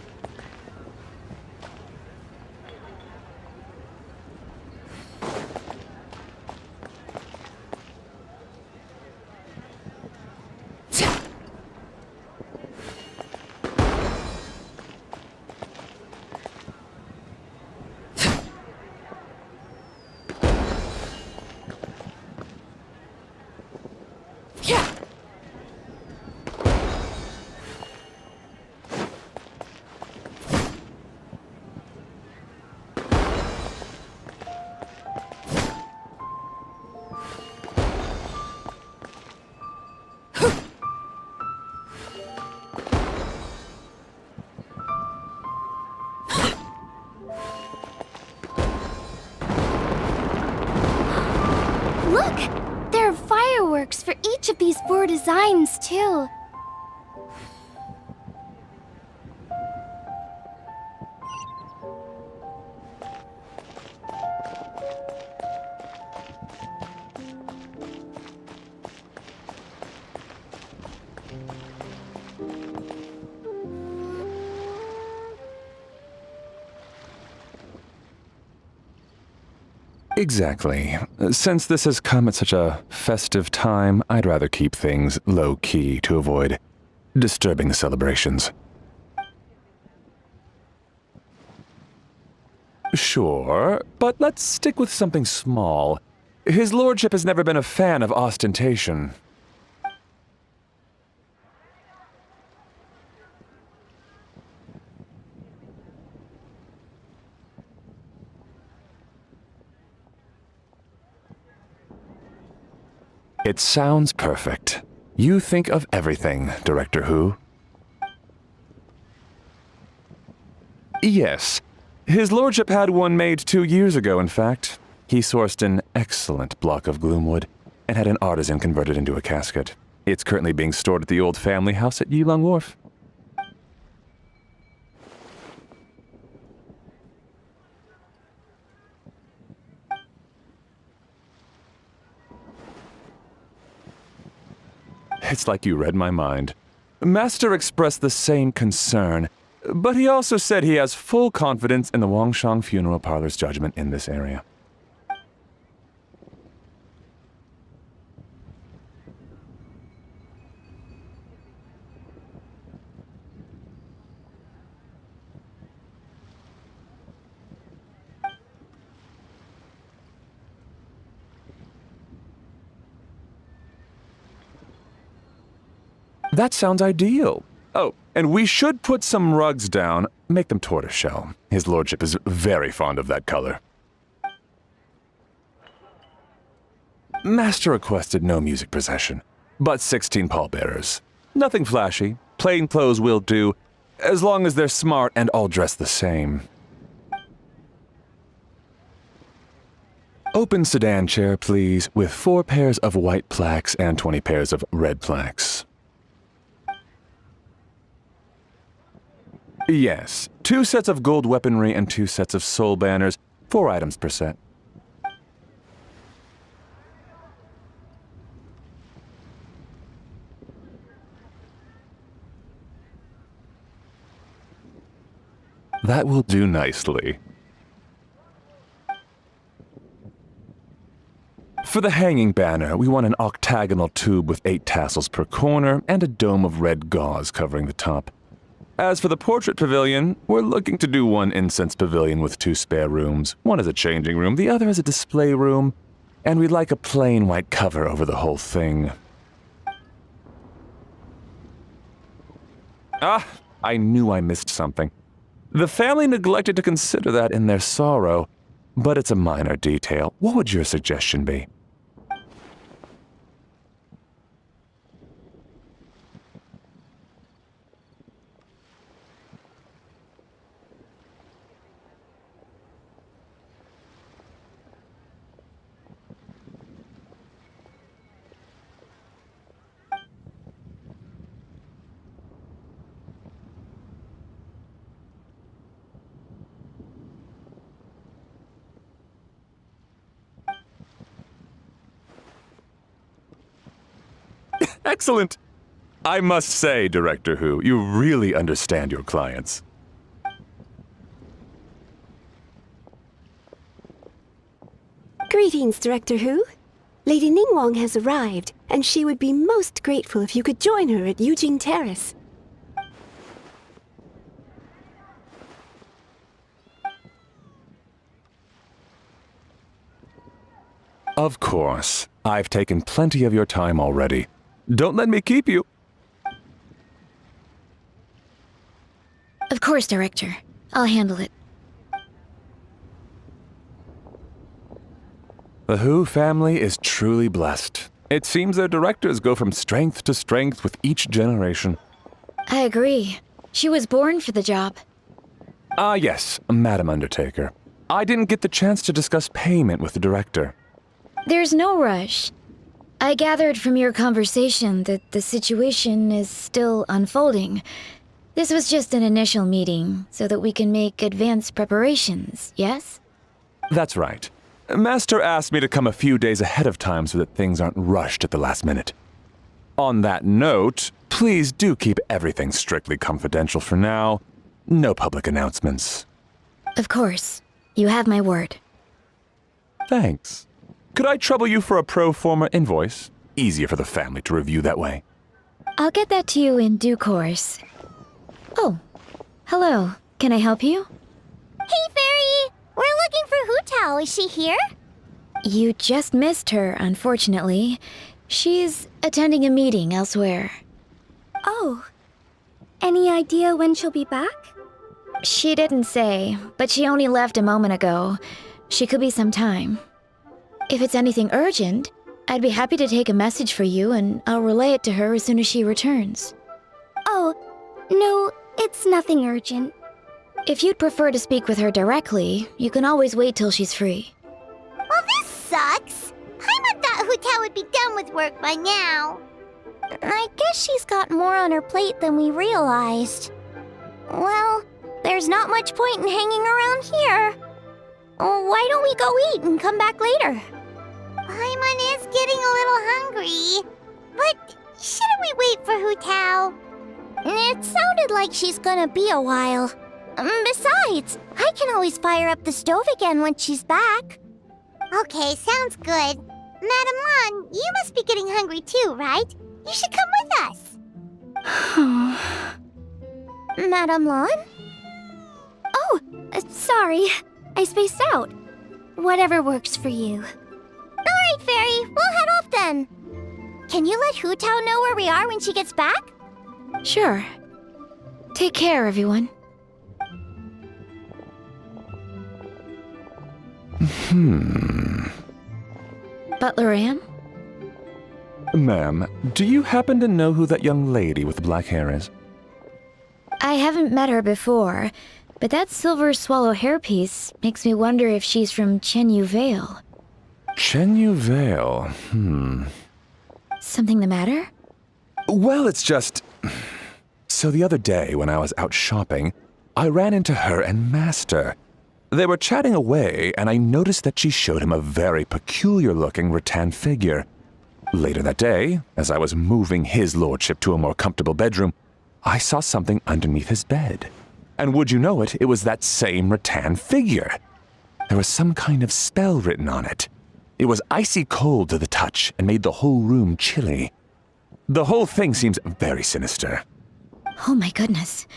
Look! There are fireworks for each of these 4 designs, too. Exactly. Since this has come at such a festive time, I'd rather keep things low-key to avoid disturbing the celebrations. Sure, but let's stick with something small. His lordship has never been a fan of ostentation. It sounds perfect. You think of everything, Director Who. Yes. His lordship had one made 2 years ago, in fact. He sourced an excellent block of gloomwood and had an artisan convert it into a casket. It's currently being stored at the old family house at Yilong Wharf. It's like you read my mind. Master expressed the same concern, but he also said he has full confidence in the Wangshang Funeral Parlor's judgment in this area. That sounds ideal. Oh, and we should put some rugs down. Make them tortoiseshell. His lordship is very fond of that color. Master requested no music procession, but 16 pallbearers. Nothing flashy. Plain clothes will do, as long as they're smart and all dressed the same. Open sedan chair, please, with 4 pairs of white plaques and 20 pairs of red plaques. Yes, 2 sets of gold weaponry and 2 sets of soul banners, 4 items per set. That will do nicely. For the hanging banner, we want an octagonal tube with 8 tassels per corner and a dome of red gauze covering the top. As for the portrait pavilion, we're looking to do one incense pavilion with 2 spare rooms. One as a changing room, the other as a display room, and we'd like a plain white cover over the whole thing. Ah, I knew I missed something. The family neglected to consider that in their sorrow, but it's a minor detail. What would your suggestion be? Excellent! I must say, Director Who, you really understand your clients. Greetings, Director Who. Lady Ningguang has arrived, and she would be most grateful if you could join her at Yujing Terrace. Of course. I've taken plenty of your time already. Don't let me keep you. Of course, Director. I'll handle it. The Who family is truly blessed. It seems their directors go from strength to strength with each generation. I agree. She was born for the job. Ah, yes, Madam Undertaker. I didn't get the chance to discuss payment with the director. There's no rush. I gathered from your conversation that the situation is still unfolding. This was just an initial meeting, so that we can make advanced preparations, yes? That's right. Master asked me to come a few days ahead of time so that things aren't rushed at the last minute. On that note, please do keep everything strictly confidential for now. No public announcements. Of course. You have my word. Thanks. Could I trouble you for a pro forma invoice? Easier for the family to review that way. I'll get that to you in due course. Oh, hello. Can I help you? Hey, Fairy! We're looking for Hu Tao. Is she here? You just missed her, unfortunately. She's attending a meeting elsewhere. Oh. Any idea when she'll be back? She didn't say, but she only left a moment ago. She could be some time. If it's anything urgent, I'd be happy to take a message for you and I'll relay it to her as soon as she returns. Oh, no, it's nothing urgent. If you'd prefer to speak with her directly, you can always wait till she's free. Well, this sucks. Paimon thought Hu Tao would be done with work by now. I guess she's got more on her plate than we realized. Well, there's not much point in hanging around here. Why don't we go eat and come back later? Paimon is getting a little hungry. But shouldn't we wait for Hu Tao? It sounded like she's gonna be a while. Besides, I can always fire up the stove again when she's back. Okay, sounds good. Madam Lan, you must be getting hungry too, right? You should come with us. Madam Lan? Oh, sorry. I spaced out. Whatever works for you. Alright, Fairy, we'll head off then. Can you let Hu Tao know where we are when she gets back? Sure. Take care, everyone. Butler Anne? Ma'am, do you happen to know who that young lady with the black hair is? I haven't met her before, but that silver swallow hairpiece makes me wonder if she's from Chenyu Vale. Chenyu Vale, Something the matter? Well, it's just... So the other day, when I was out shopping, I ran into her and Master. They were chatting away, and I noticed that she showed him a very peculiar-looking rattan figure. Later that day, as I was moving his lordship to a more comfortable bedroom, I saw something underneath his bed. And would you know it, it was that same rattan figure. There was some kind of spell written on it. It was icy cold to the touch and made the whole room chilly. The whole thing seems very sinister. Oh my goodness.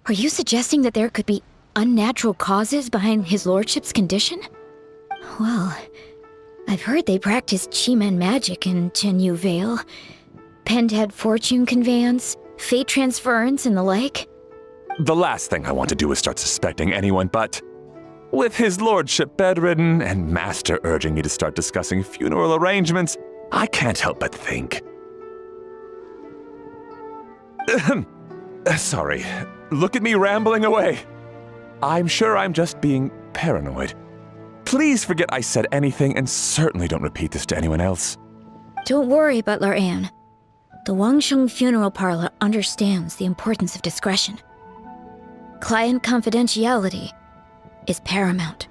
Are you suggesting that there could be unnatural causes behind his lordship's condition? Well, I've heard they practice Chi-Men magic in Chenyu Vale. Pendhead fortune conveyance, fate transference, and the like. The last thing I want to do is start suspecting anyone, but... With his lordship bedridden and Master urging me to start discussing funeral arrangements, I can't help but think. Sorry. Look at me rambling away. I'm sure I'm just being paranoid. Please forget I said anything and certainly don't repeat this to anyone else. Don't worry, Butler Anne. The Wangsheng Funeral Parlor understands the importance of discretion. Client confidentiality is paramount.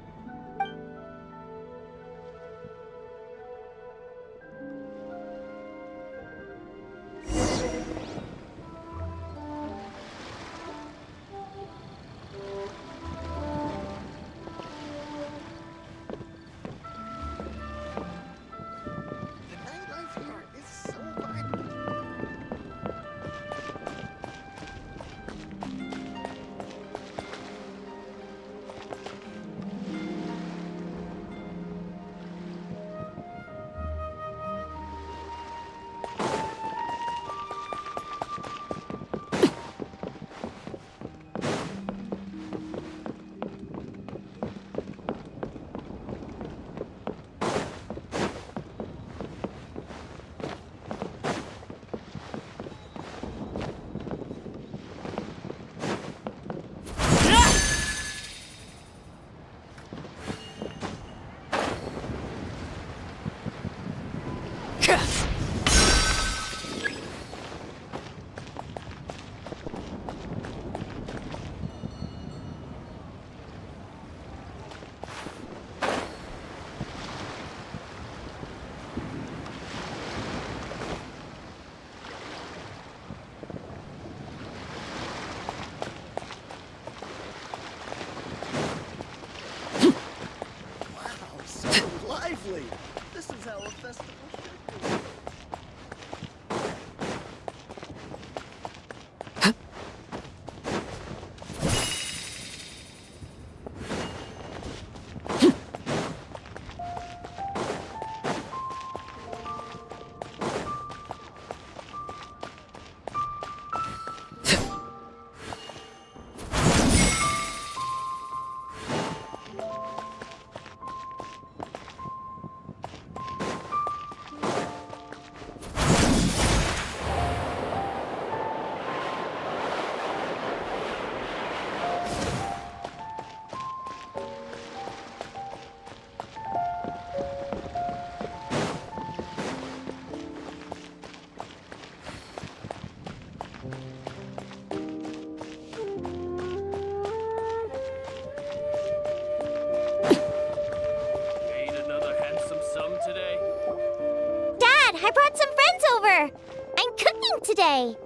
today?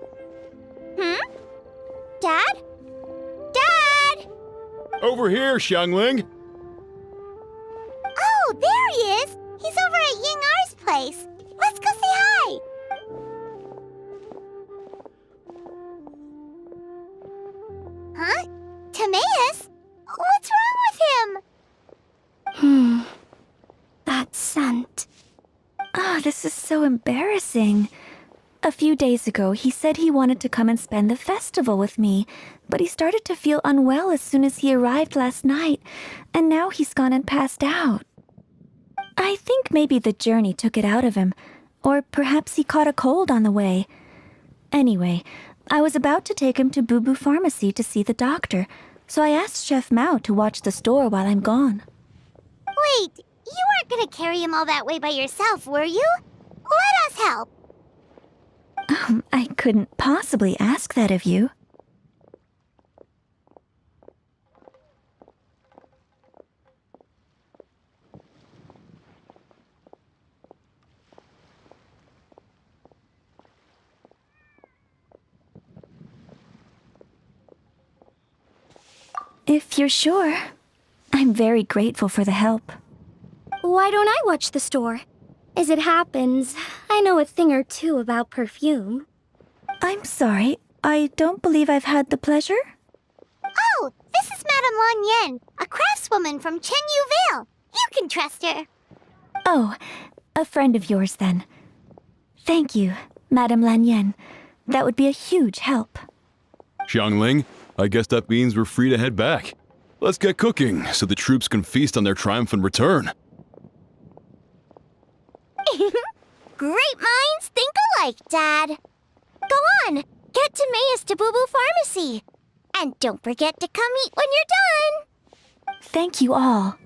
Dad? Dad! Over here, Xiangling. Oh, there he is! He's over at Ying-Ar's place. Let's go say hi! Huh? Timaeus? What's wrong with him? That scent. Oh, this is so embarrassing. A few days ago, he said he wanted to come and spend the festival with me, but he started to feel unwell as soon as he arrived last night, and now he's gone and passed out. I think maybe the journey took it out of him, or perhaps he caught a cold on the way. Anyway, I was about to take him to Boo Boo Pharmacy to see the doctor, so I asked Chef Mao to watch the store while I'm gone. Wait, you weren't gonna carry him all that way by yourself, were you? Let us help! I couldn't possibly ask that of you. If you're sure, I'm very grateful for the help. Why don't I watch the store? As it happens, I know a thing or two about perfume. I'm sorry, I don't believe I've had the pleasure. Oh, this is Madame Lan Yen, a craftswoman from Chenyu Vale. You can trust her. Oh, a friend of yours then. Thank you, Madame Lan Yen. That would be a huge help. Xiangling, I guess that means we're free to head back. Let's get cooking so the troops can feast on their triumphant return. Great minds think alike, Dad. Go on, get Timaeus to Boo Boo Pharmacy. And don't forget to come eat when you're done. Thank you all.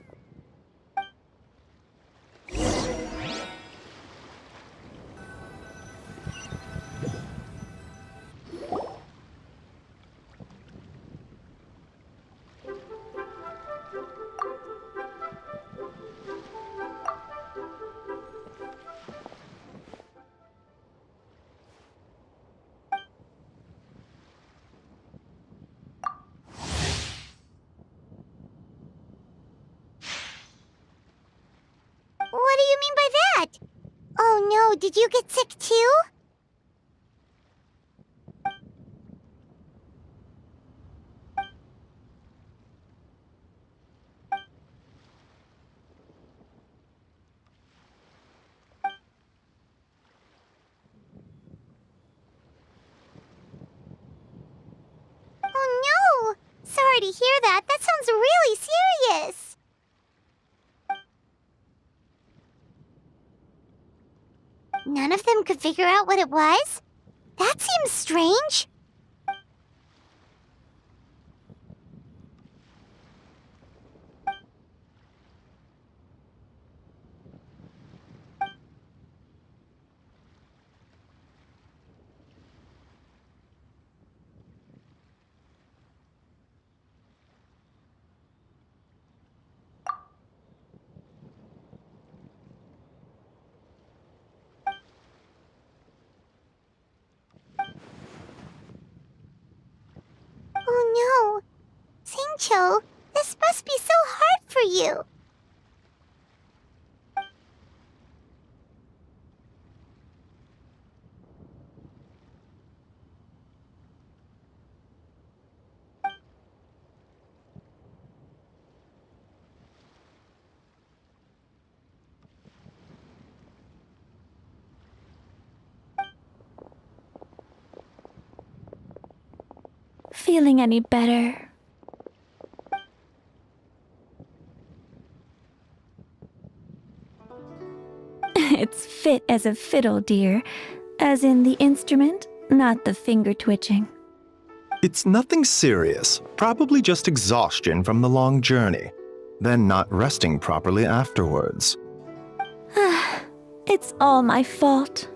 What do you mean by that? Oh no, did you get sick too? Oh no! Sorry to hear that. That sounds really serious. None of them could figure out what it was? That seems strange. Oh no! Singcho, this must be so hard for you. Feeling any better? It's fit as a fiddle, dear. As in the instrument, not the finger twitching. It's nothing serious, probably just exhaustion from the long journey, then not resting properly afterwards. It's all my fault.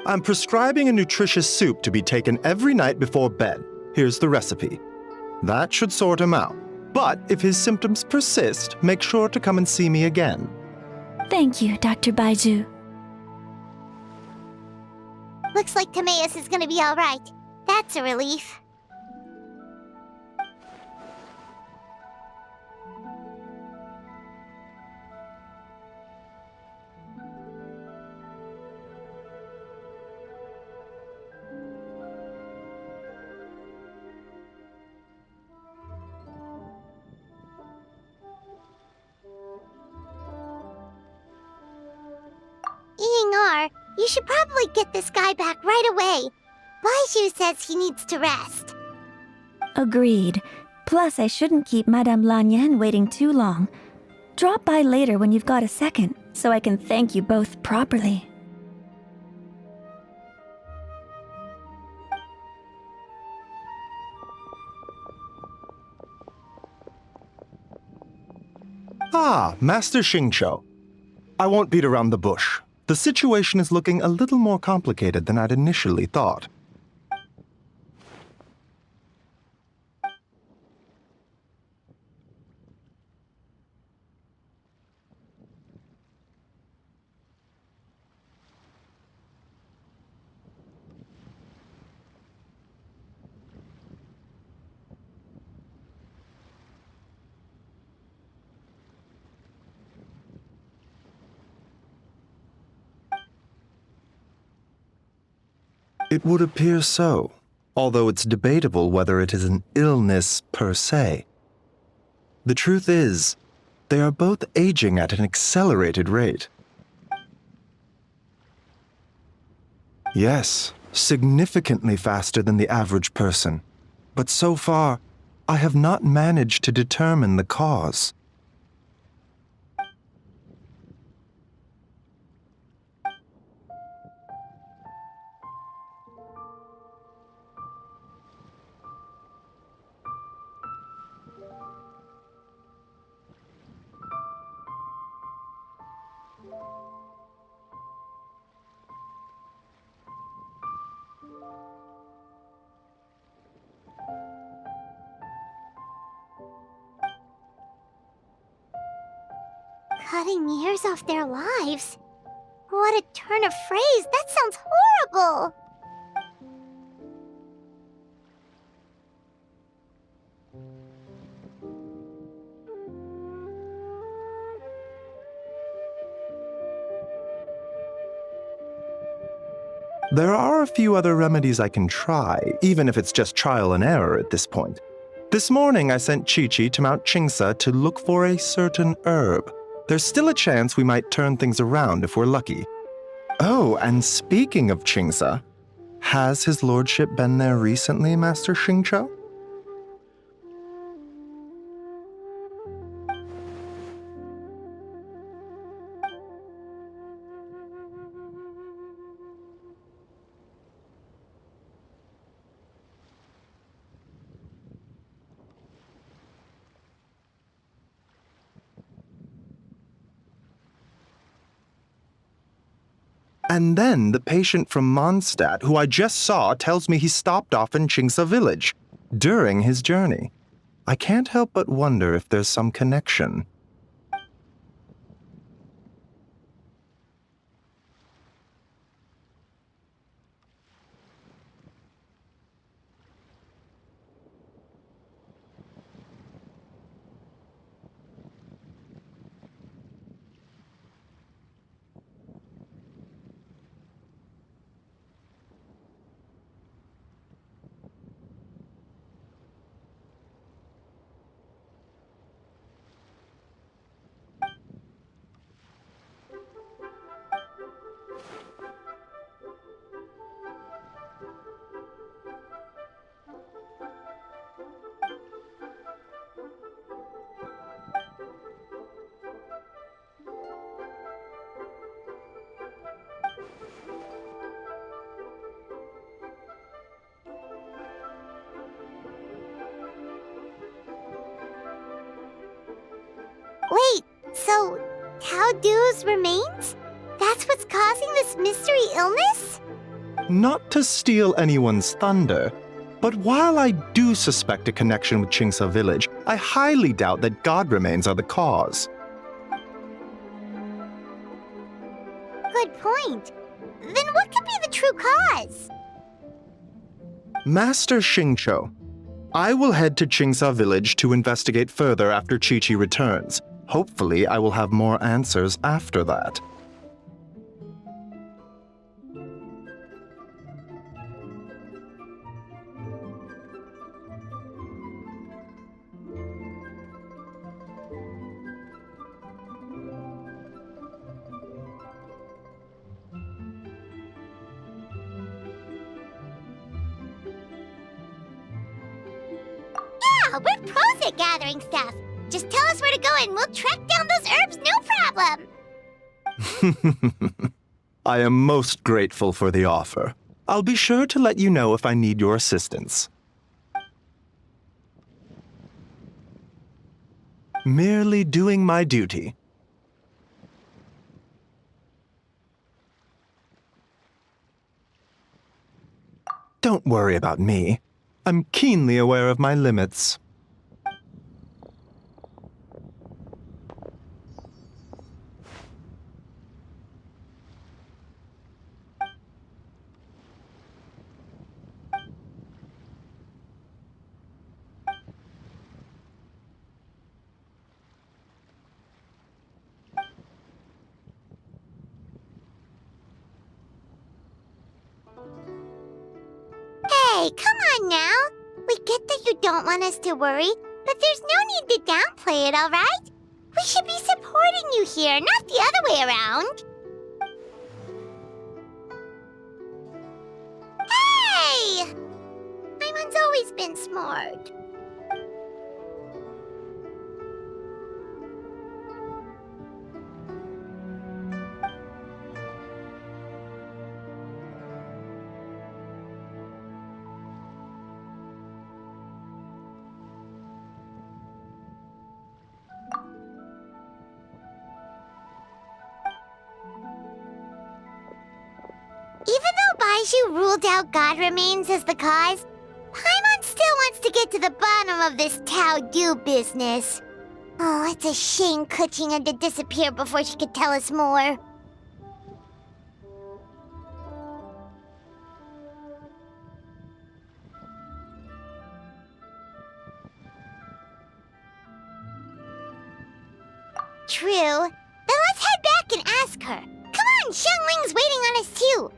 I'm prescribing a nutritious soup to be taken every night before bed. Here's the recipe. That should sort him out. But if his symptoms persist, make sure to come and see me again. Thank you, Dr. Baiju. Looks like Timaeus is gonna be alright. That's a relief. Ying-ar, you should probably get this guy back right away. Baizhu says he needs to rest. Agreed. Plus, I shouldn't keep Madame Lanyan waiting too long. Drop by later when you've got a second, so I can thank you both properly. Ah, Master Xingqiu. I won't beat around the bush. The situation is looking a little more complicated than I'd initially thought. It would appear so, although it's debatable whether it is an illness per se. The truth is, they are both aging at an accelerated rate. Yes, significantly faster than the average person. But so far, I have not managed to determine the cause. Cutting years off their lives? What a turn of phrase! That sounds horrible! There are a few other remedies I can try, even if it's just trial and error at this point. This morning I sent Chi-Chi to Mount Qingsa to look for a certain herb. There's still a chance we might turn things around if we're lucky. Oh, and speaking of Qingsa, has his lordship been there recently, Master Xingqiu? And then the patient from Mondstadt, who I just saw, tells me he stopped off in Qingsa village during his journey. I can't help but wonder if there's some connection. Wait, so Tao Du's remains? That's what's causing this mystery illness? Not to steal anyone's thunder, but while I do suspect a connection with Qingsa village, I highly doubt that god remains are the cause. Good point. Then What could be the true cause? Master Xingqiu, I will head to Qingsa village to investigate further after Chi-Chi returns. Hopefully, I will have more answers after that. Yeah, we're pros at gathering stuff. Just tell us where to go and we'll track down those herbs, no problem. I am most grateful for the offer. I'll be sure to let you know if I need your assistance. Merely doing my duty. Don't worry about me. I'm keenly aware of my limits. Hey, come on now. We get that you don't want us to worry, but there's no need to downplay it, all right? We should be supporting you here, not the other way around. Hey! Paimon's always been smart. Even though Baizhu ruled out God remains as the cause, Paimon still wants to get to the bottom of this Tao Du business. Oh, it's a shame Kuching had to disappear before she could tell us more. True. Then let's head back and ask her. Come on, Xiangling's waiting on us too.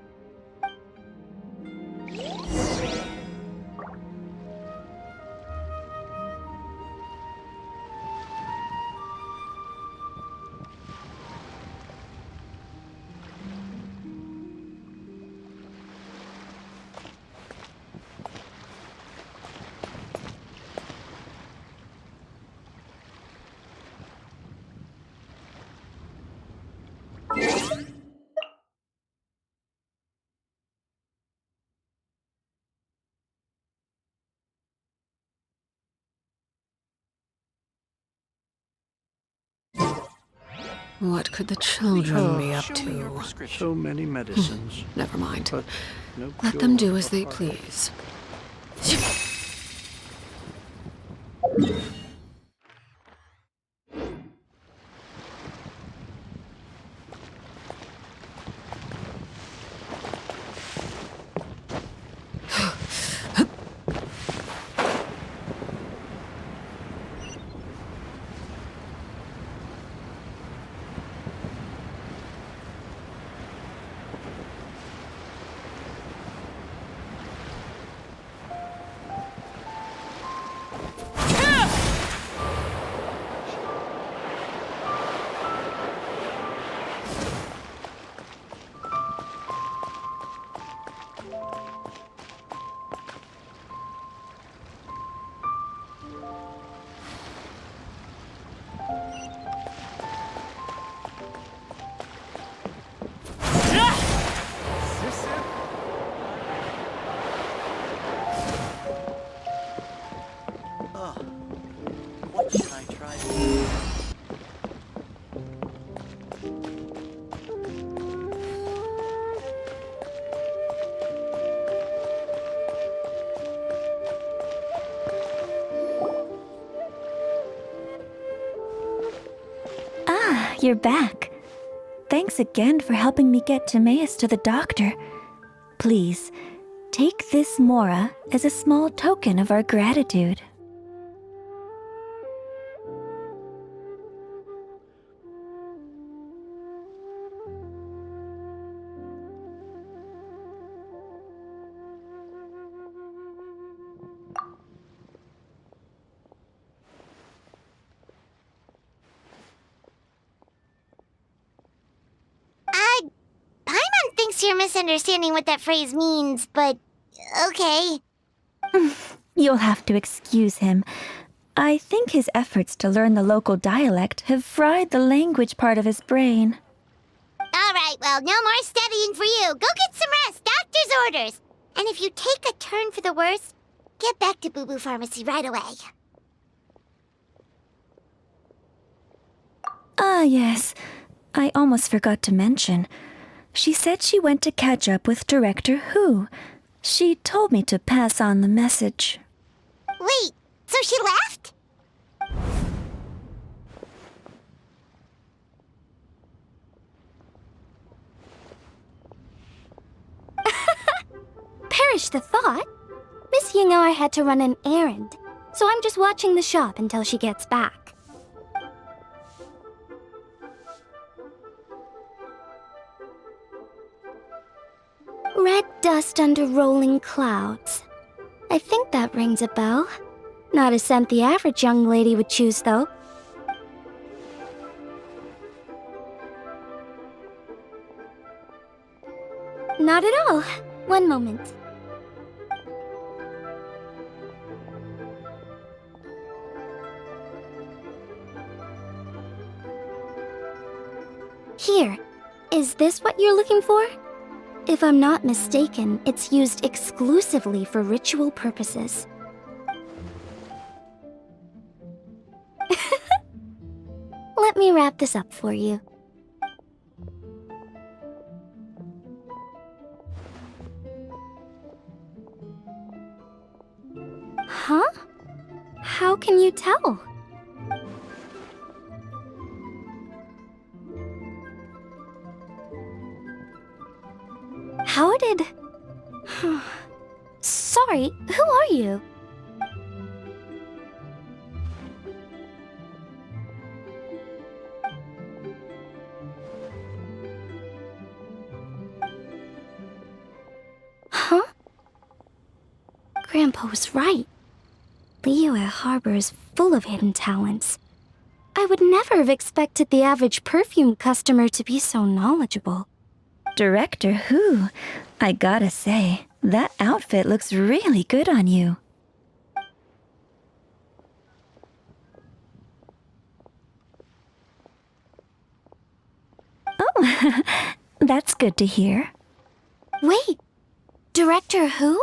What could the children be up to? So many medicines. Never mind. But no Let them cure do as they for please. What should I try? Ah, you're back. Thanks again for helping me get Timaeus to the doctor. Please, take this Mora as a small token of our gratitude. Paimon thinks you're misunderstanding what that phrase means, but okay. You'll have to excuse him. I think his efforts to learn the local dialect have fried the language part of his brain. All right, well, no more studying for you. Go get some rest. Doctor's orders. And if you take a turn for the worse, get back to Boo Boo Pharmacy right away. Ah, yes. I almost forgot to mention. She said she went to catch up with Director Who. She told me to pass on the message. Wait, so she left? Perish the thought. Miss Yingar had to run an errand, so I'm just watching the shop until she gets back. Red dust under rolling clouds. I think that rings a bell. Not a scent the average young lady would choose, though. Not at all. One moment. Here. Is this what you're looking for? If I'm not mistaken, it's used exclusively for ritual purposes. Let me wrap this up for you. Huh? How can you tell? How did... Sorry, who are you? Huh? Grandpa was right. Leo at Harbor is full of hidden talents. I would never have expected the average perfume customer to be so knowledgeable. Director Who? I gotta say, that outfit looks really good on you. Oh, that's good to hear. Wait, Director Who?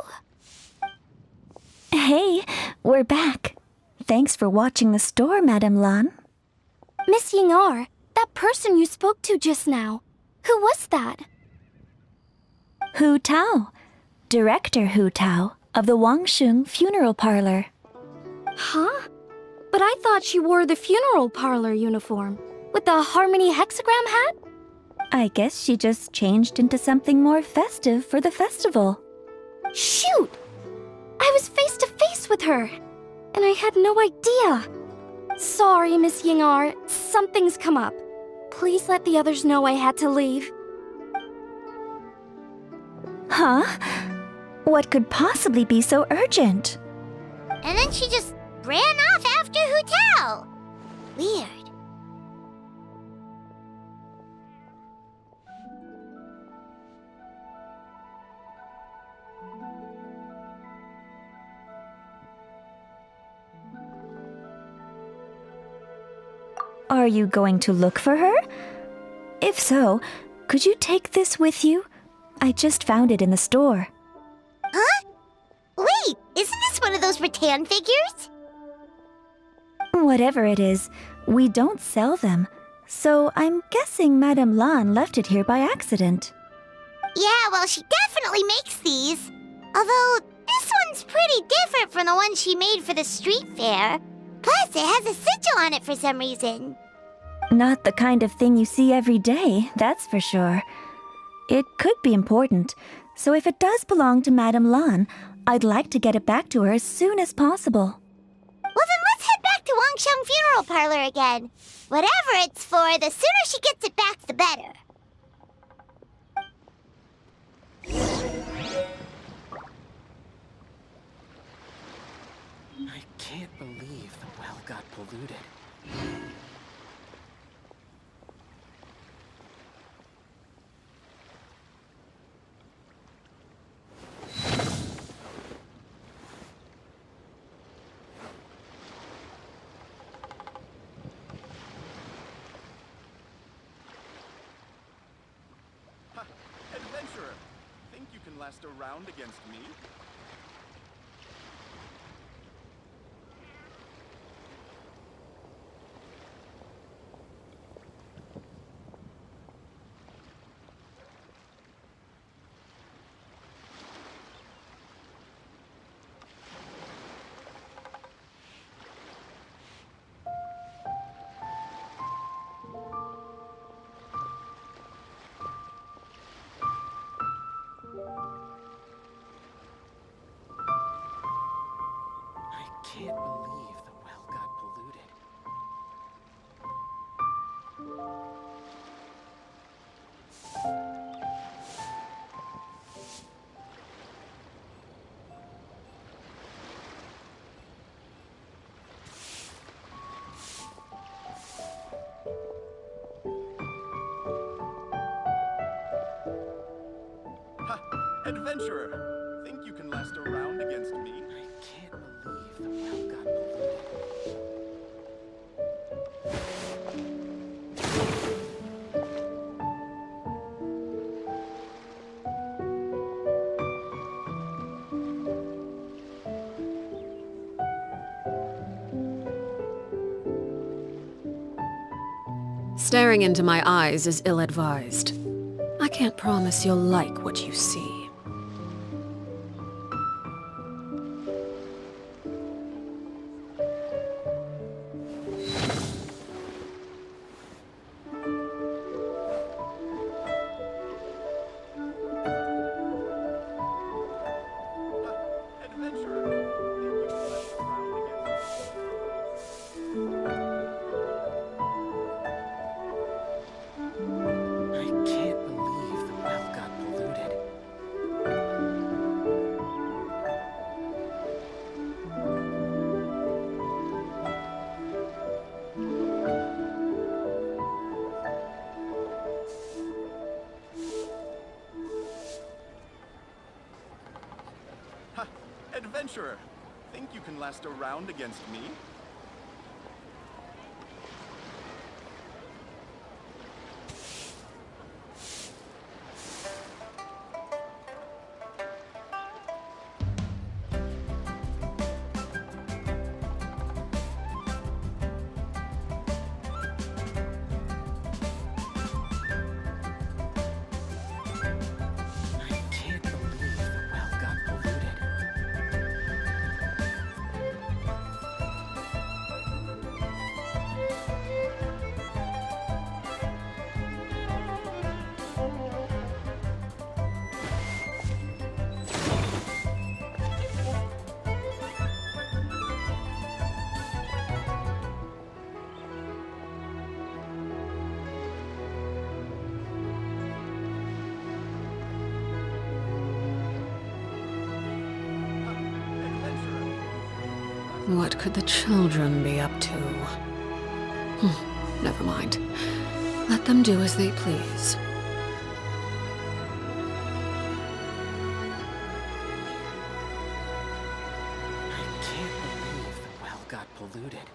Hey, we're back. Thanks for watching the store, Madame Lan. Miss Yingar, that person you spoke to just now, who was that? Hu Tao, Director Hu Tao of the Wangsheng Funeral Parlor. Huh? But I thought she wore the funeral parlor uniform, with the Harmony hexagram hat? I guess she just changed into something more festive for the festival. Shoot! I was face to face with her, and I had no idea. Sorry, Miss Yingar, something's come up. Please let the others know I had to leave. Huh? What could possibly be so urgent? And then she just ran off after Hu Tao. Weird. Are you going to look for her? If so, could you take this with you? I just found it in the store. Huh? Wait, isn't this one of those rattan figures? Whatever it is, we don't sell them. So I'm guessing Madame Lan left it here by accident. Yeah, well, she definitely makes these. Although, this one's pretty different from the one she made for the street fair. Plus, it has a sigil on it for some reason. Not the kind of thing you see every day, that's for sure. It could be important, So if it does belong to Madame Lan, I'd like to get it back to her as soon as possible. Well, then let's head back to Wangsheng Funeral Parlor again. Whatever it's for, the sooner she gets it back, the better. I can't believe the well got polluted. Adventurer, think you can last a round against me? I can't believe the well got polluted. Ha! Adventurer, think you can last a round against me? I can't believe the well got polluted. Staring into my eyes is ill-advised. I can't promise you'll like what you see. I can't believe the well got polluted. Ha! Adventurer, think you can last a round against me? I can't believe the well got polluted. What could the children be up to? Never mind. Let them do as they please. I can't believe the well got polluted.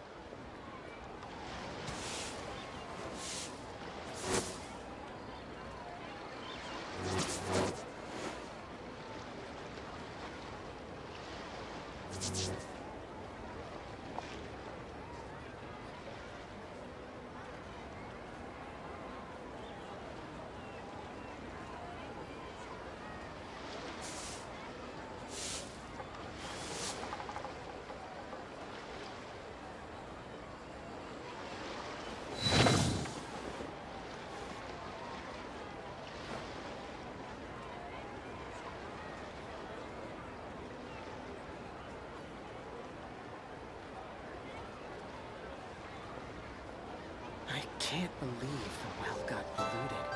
can't believe the well got polluted.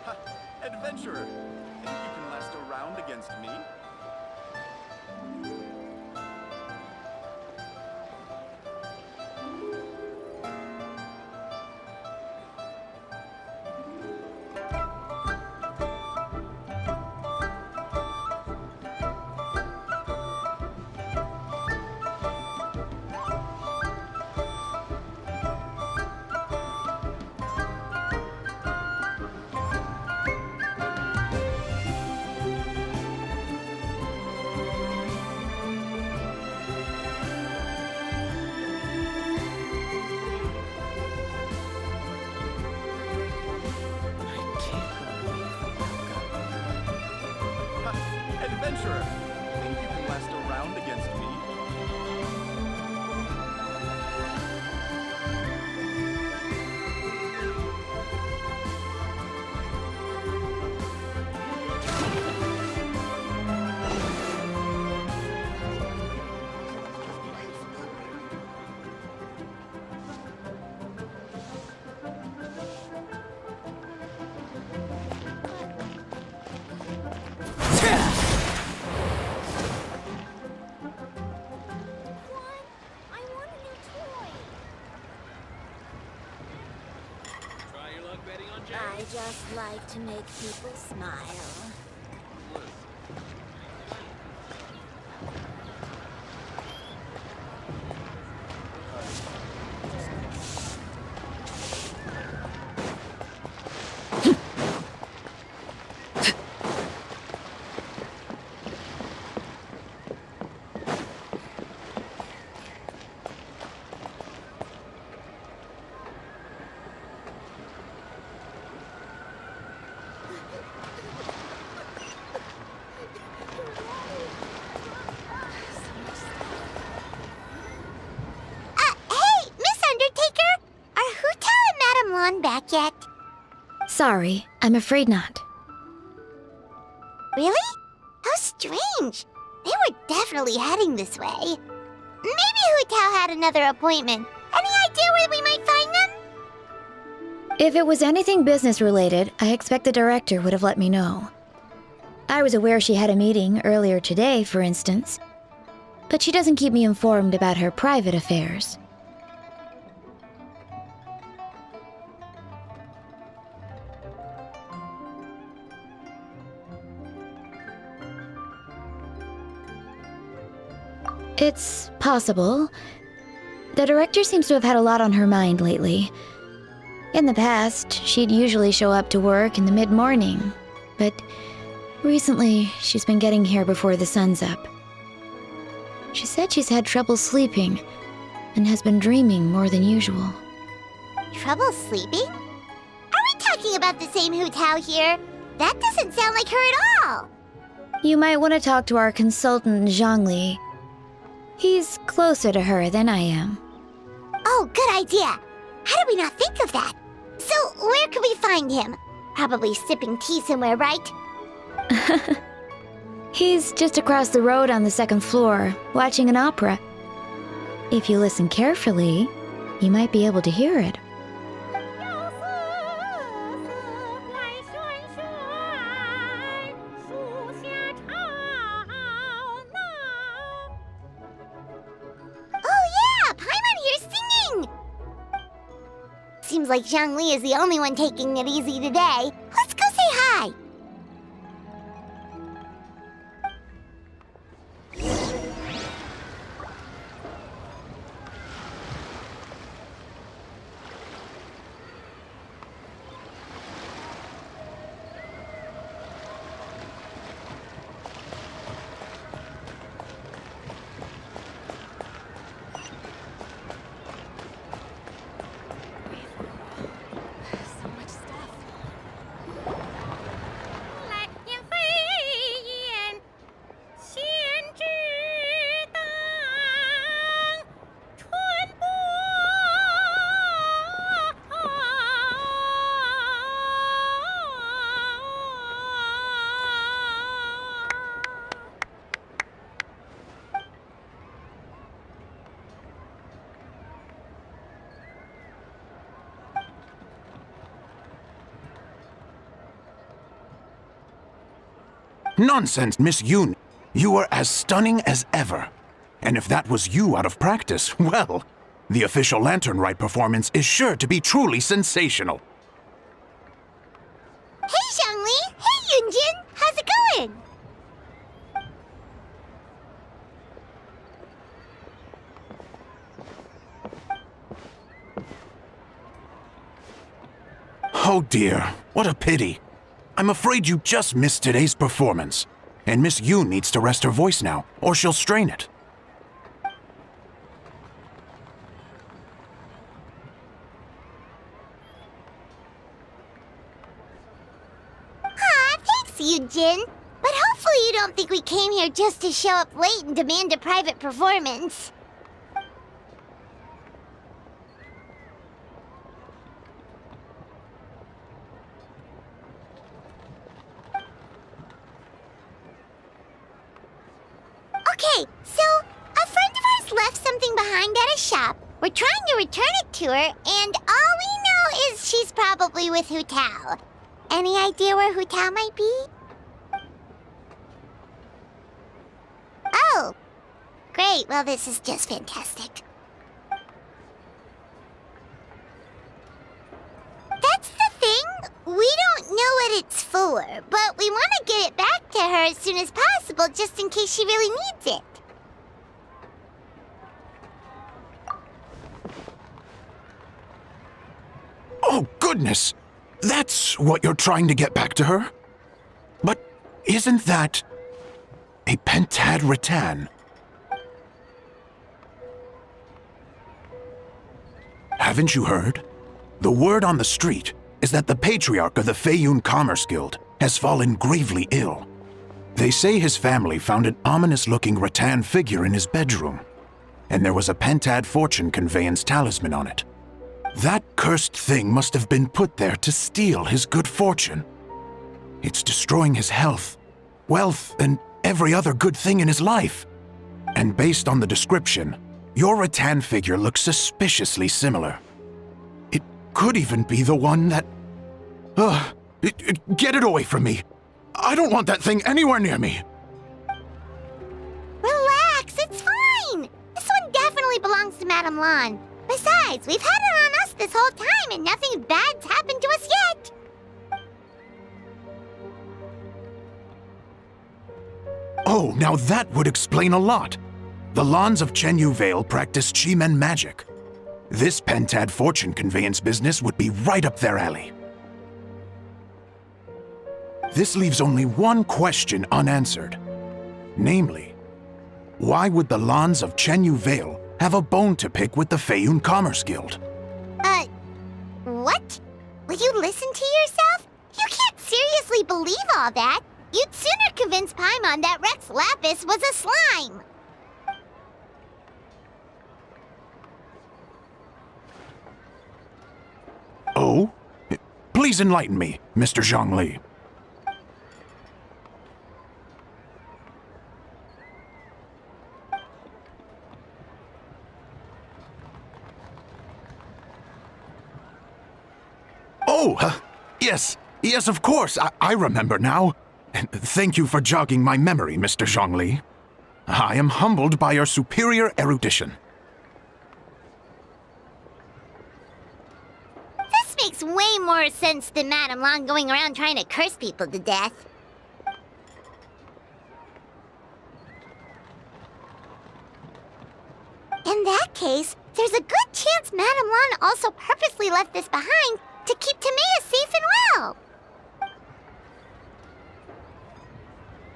Ha! Adventurer! Think you can last a round against me? Adventurer, think you can last a round against me? I just like to make people smile. Back yet? Sorry, I'm afraid not. Really? How strange. They were definitely heading this way. Maybe Hu Tao had another appointment. Any idea where we might find them? If it was anything business related, I expect the director would have let me know. I was aware she had a meeting earlier today, for instance. But she doesn't keep me informed about her private affairs. It's possible. The director seems to have had a lot on her mind lately. In the past, she'd usually show up to work in the mid-morning, but recently she's been getting here before the sun's up. She said she's had trouble sleeping and has been dreaming more than usual. Trouble sleeping? Are we talking about the same Hu Tao here? That doesn't sound like her at all. You might want to talk to our consultant, Zhongli. He's closer to her than I am. Oh, good idea. How did we not think of that? So, where could we find him? Probably sipping tea somewhere, right? He's just across the road on the second floor, watching an opera. If you listen carefully, you might be able to hear it. Seems like Zhongli is the only one taking it easy today. Let's go say hi. Nonsense, Miss Yoon. You were as stunning as ever. And if that was you out of practice, well, the official Lantern Rite performance is sure to be truly sensational. Hey, Zhongli! Hey, Yunjin! How's it going? Oh dear, what a pity. I'm afraid you just missed today's performance. And Miss Yoon needs to rest her voice now, or she'll strain it. Aw, thanks, Yunjin. But hopefully you don't think we came here just to show up late and demand a private performance. Okay, so a friend of ours left something behind at a shop. We're trying to return it to her, and all we know is she's probably with Hu Tao. Any idea where Hu Tao might be? Oh, great. Well, this is just fantastic. That's the thing. We don't know what it's for, but we want to get it back to her as soon as possible just in case she really needs it. Oh, goodness! That's what you're trying to get back to her? But isn't that a pentad rattan? Haven't you heard? The word on the street is that the patriarch of the Feiyun Commerce Guild has fallen gravely ill. They say his family found an ominous-looking rattan figure in his bedroom, and there was a pentad fortune conveyance talisman on it. That cursed thing must have been put there to steal his good fortune. It's destroying his health, wealth, and every other good thing in his life. And based on the description, your rattan figure looks suspiciously similar. It could even be the one that... Get it away from me! I don't want that thing anywhere near me! Relax, it's fine! This one definitely belongs to Madame Lan. Besides, we've had it on us this whole time and nothing bad's happened to us yet. Oh, now that would explain a lot. The Lans of Chenyu Vale practice Chi-Men magic. This pentad fortune conveyance business would be right up their alley. This leaves only one question unanswered. Namely, why would the Lans of Chenyu Vale have a bone to pick with the Feiyun Commerce Guild? What? Will you listen to yourself? You can't seriously believe all that. You'd sooner convince Paimon that Rex Lapis was a slime. Oh? Please enlighten me, Mr. Zhongli. Oh, yes, of course. I remember now. Thank you for jogging my memory, Mr. Zhongli. I am humbled by your superior erudition. This makes way more sense than Madame Lan going around trying to curse people to death. In that case, there's a good chance Madame Lan also purposely left this behind to keep Timea safe and well.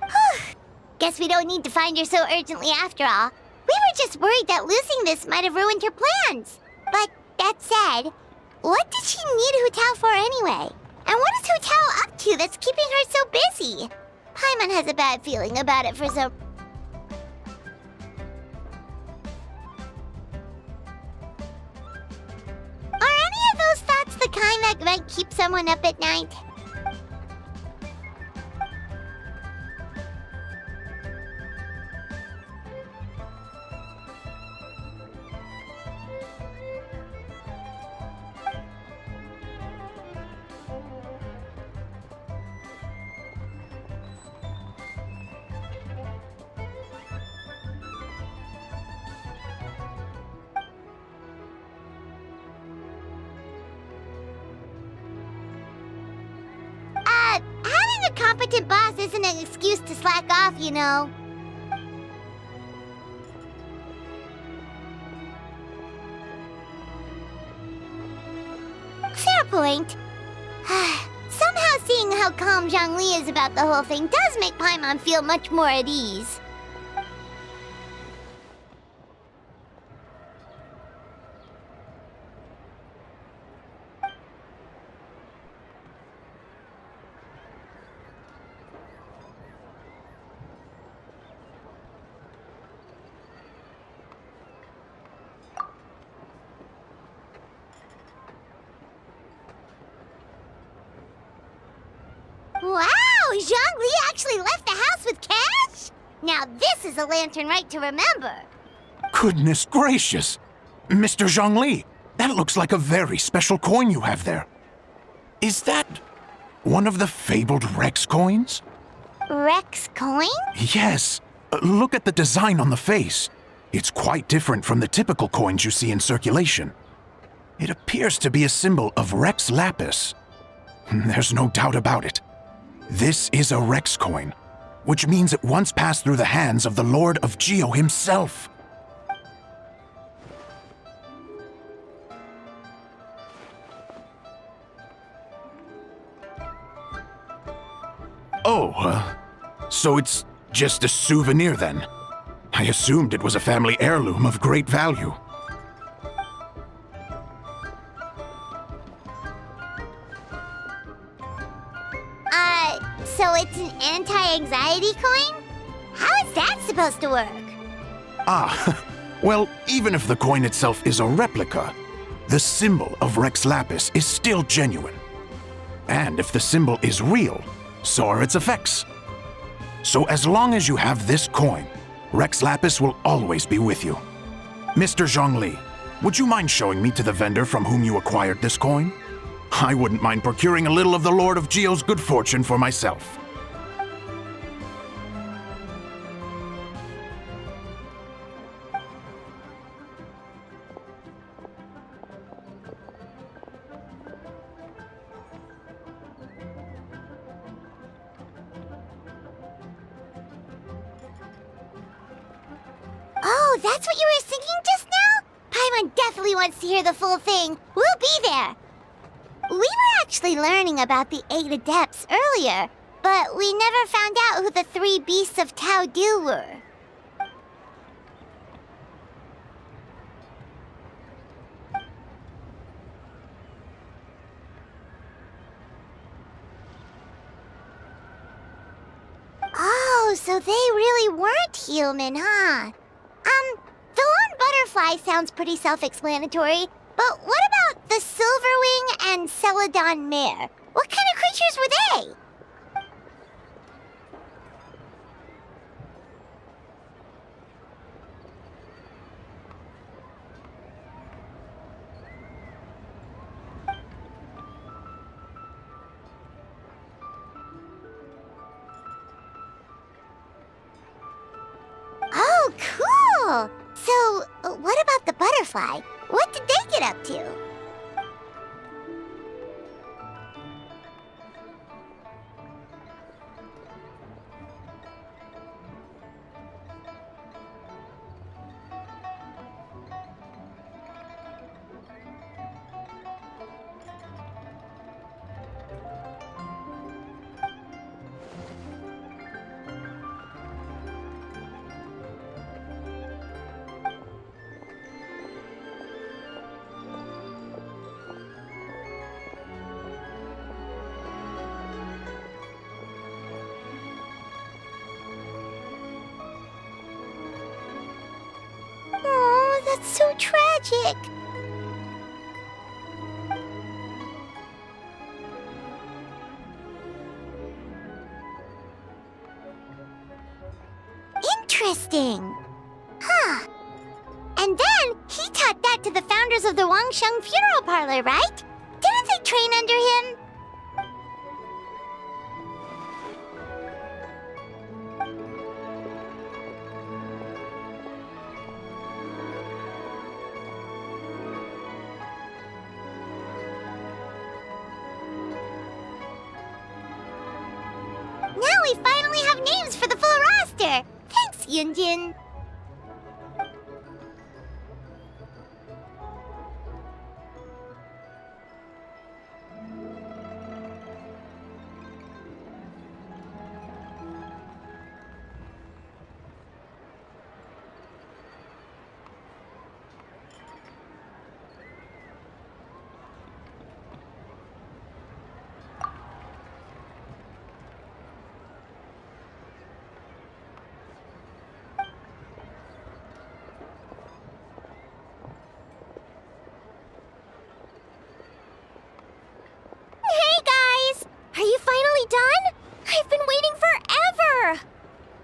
Whew. Guess we don't need to find her so urgently after all. We were just worried that losing this might have ruined her plans. But that said, what did she need Hu Tao for anyway? And what is Hu Tao up to that's keeping her so busy? Paimon has a bad feeling about it for some... Are any of those thoughts the kind that might keep someone up at night? competent boss isn't an excuse to slack off, you know. Fair point. Somehow seeing how calm Zhongli is about the whole thing does make Paimon feel much more at ease. Wow! Zhongli actually left the house with cash? Now this is a lantern right to remember. Goodness gracious! Mr. Zhongli, that looks like a very special coin you have there. Is that one of the fabled Rex coins? Rex coin? Yes. Look at the design on the face. It's quite different from the typical coins you see in circulation. It appears to be a symbol of Rex Lapis. There's no doubt about it. This is a Rex coin, which means it once passed through the hands of the Lord of Geo himself. Oh, so it's just a souvenir then? I assumed it was a family heirloom of great value. So it's an anti-anxiety coin? How is that supposed to work? Ah, well, even if the coin itself is a replica, the symbol of Rex Lapis is still genuine. And if the symbol is real, so are its effects. So as long as you have this coin, Rex Lapis will always be with you. Mr. Zhongli, would you mind showing me to the vendor from whom you acquired this coin? I wouldn't mind procuring a little of the Lord of Geo's good fortune for myself. Oh, that's what you were singing just now? Paimon definitely wants to hear the full thing. We'll be there. We were actually learning about the 8 Adepts earlier, but we never found out who the 3 Beasts of Tao Du were. Oh, so they really weren't human, huh? The lone butterfly sounds pretty self-explanatory, but what about the Silverwing and Celadon Mare? What kind of creatures were they? Oh, cool! So, what about the butterfly? What did they get up to? Oh, that's so tragic. Interesting. Huh. And then he taught that to the founders of the Wangsheng Funeral Parlor, right? Didn't they train under him? we finally have names for the full roster! Thanks, Yunjin! Hey guys! Are you finally done? I've been waiting forever!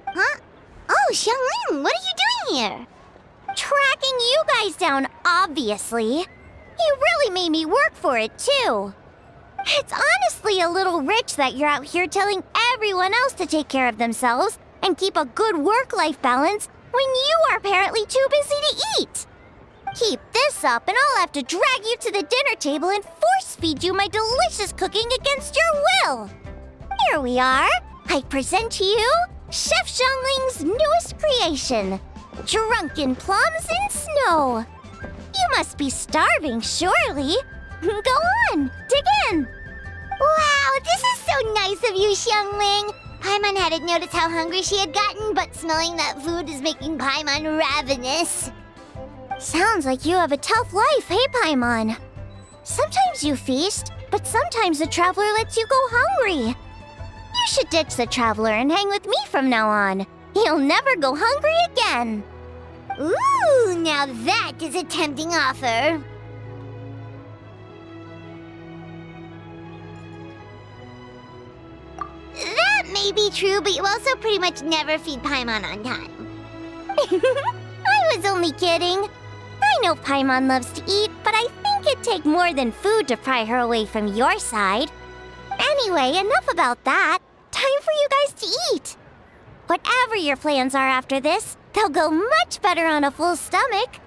Huh? Oh, Xiangling, what are you doing here? Tracking you guys down, obviously. You really made me work for it, too. It's honestly a little rich that you're out here telling everyone else to take care of themselves and keep a good work-life balance when you are apparently too busy to eat. Keep this up and I'll have to drag you to the dinner table and force-feed you my delicious cooking against your will. Here we are. I present to you Chef Xiangling's newest creation, Drunken Plums in Snow. You must be starving, surely. Go on, dig in. Wow, this is so nice of you, Xiangling. Paimon hadn't noticed how hungry she had gotten, but smelling that food is making Paimon ravenous. Sounds like you have a tough life, hey, Paimon? Sometimes you feast, but sometimes the traveler lets you go hungry. You should ditch the traveler and hang with me from now on. You'll never go hungry again. Ooh, now that is a tempting offer. That may be true, but you also pretty much never feed Paimon on time. I was only kidding. I know Paimon loves to eat, but I think it'd take more than food to pry her away from your side. Anyway, enough about that. Time for you guys to eat. Whatever your plans are after this, they'll go much better on a full stomach.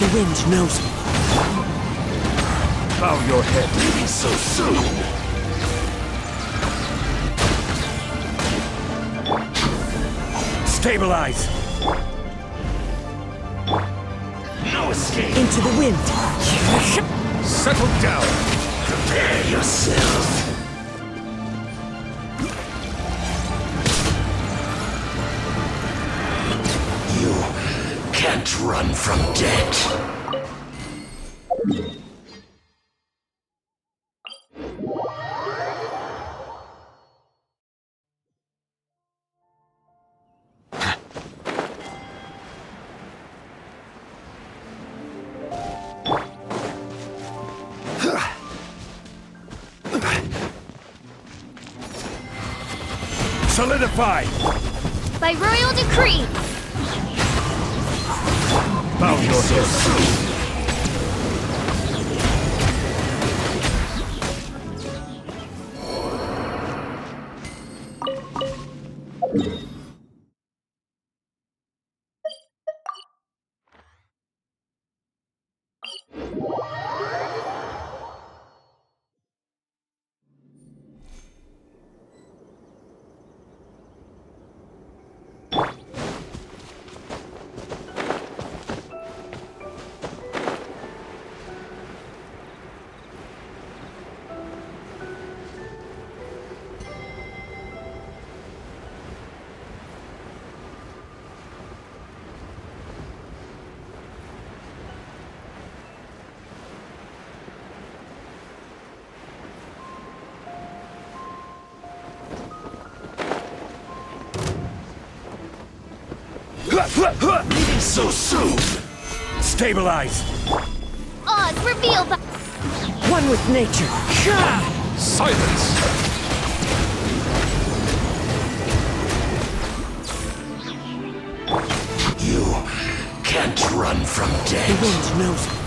The wind knows me. Bow your head, leaving so soon! Stabilize! No escape! Into the wind! Settle down! Prepare yourself! You can't run from death! Solidify! By royal decree! Bow your head. Leaving so soon! Stabilize! Oz revealed by... One with nature! Silence! You can't run from death. The wind knows me.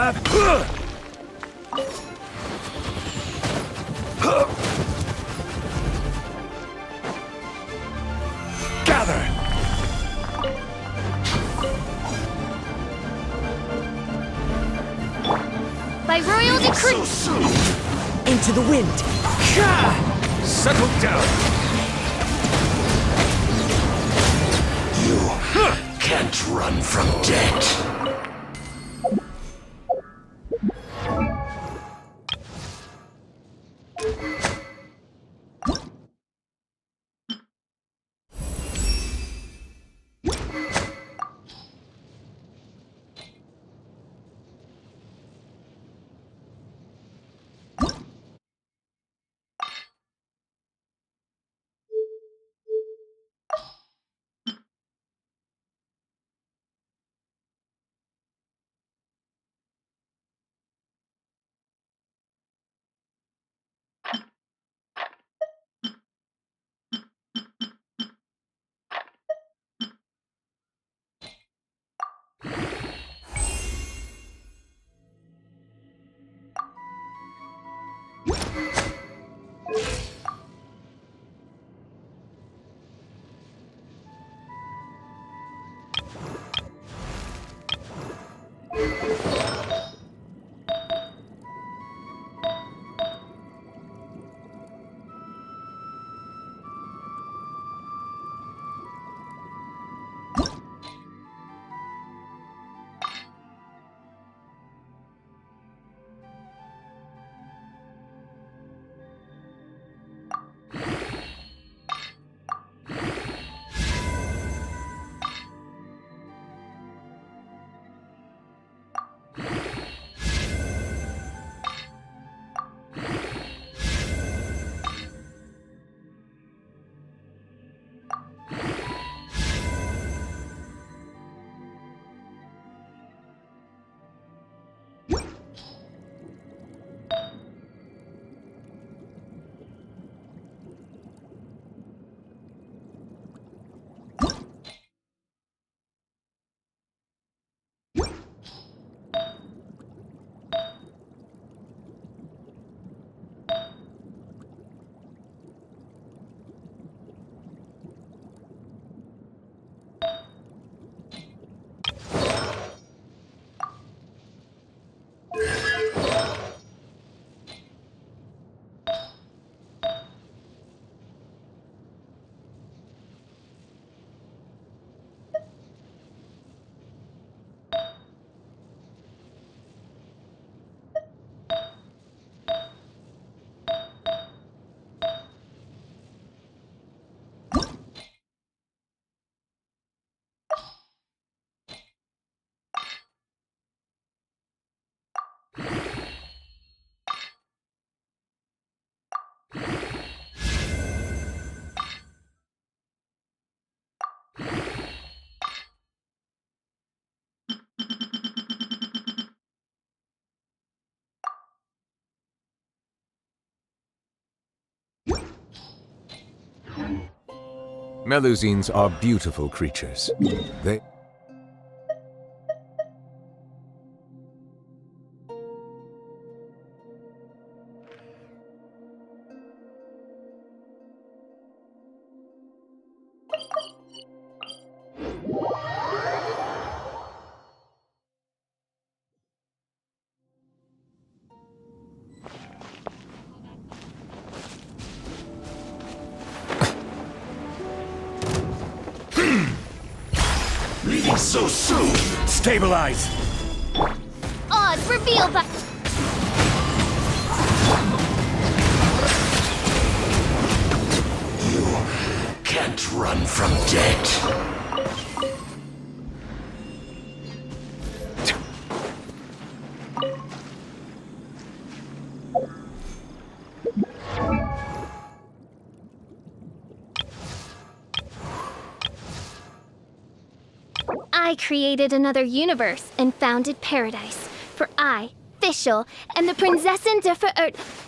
Stab! Gather! By royal decree! Into the wind! Settle down! You can't run from death. Melusines are beautiful creatures. They... Leaving so soon! Stabilize! Odds revealed by... You can't run from death. I created another universe and founded paradise. For I, Fischl, and the Prinzessin der Verirrten...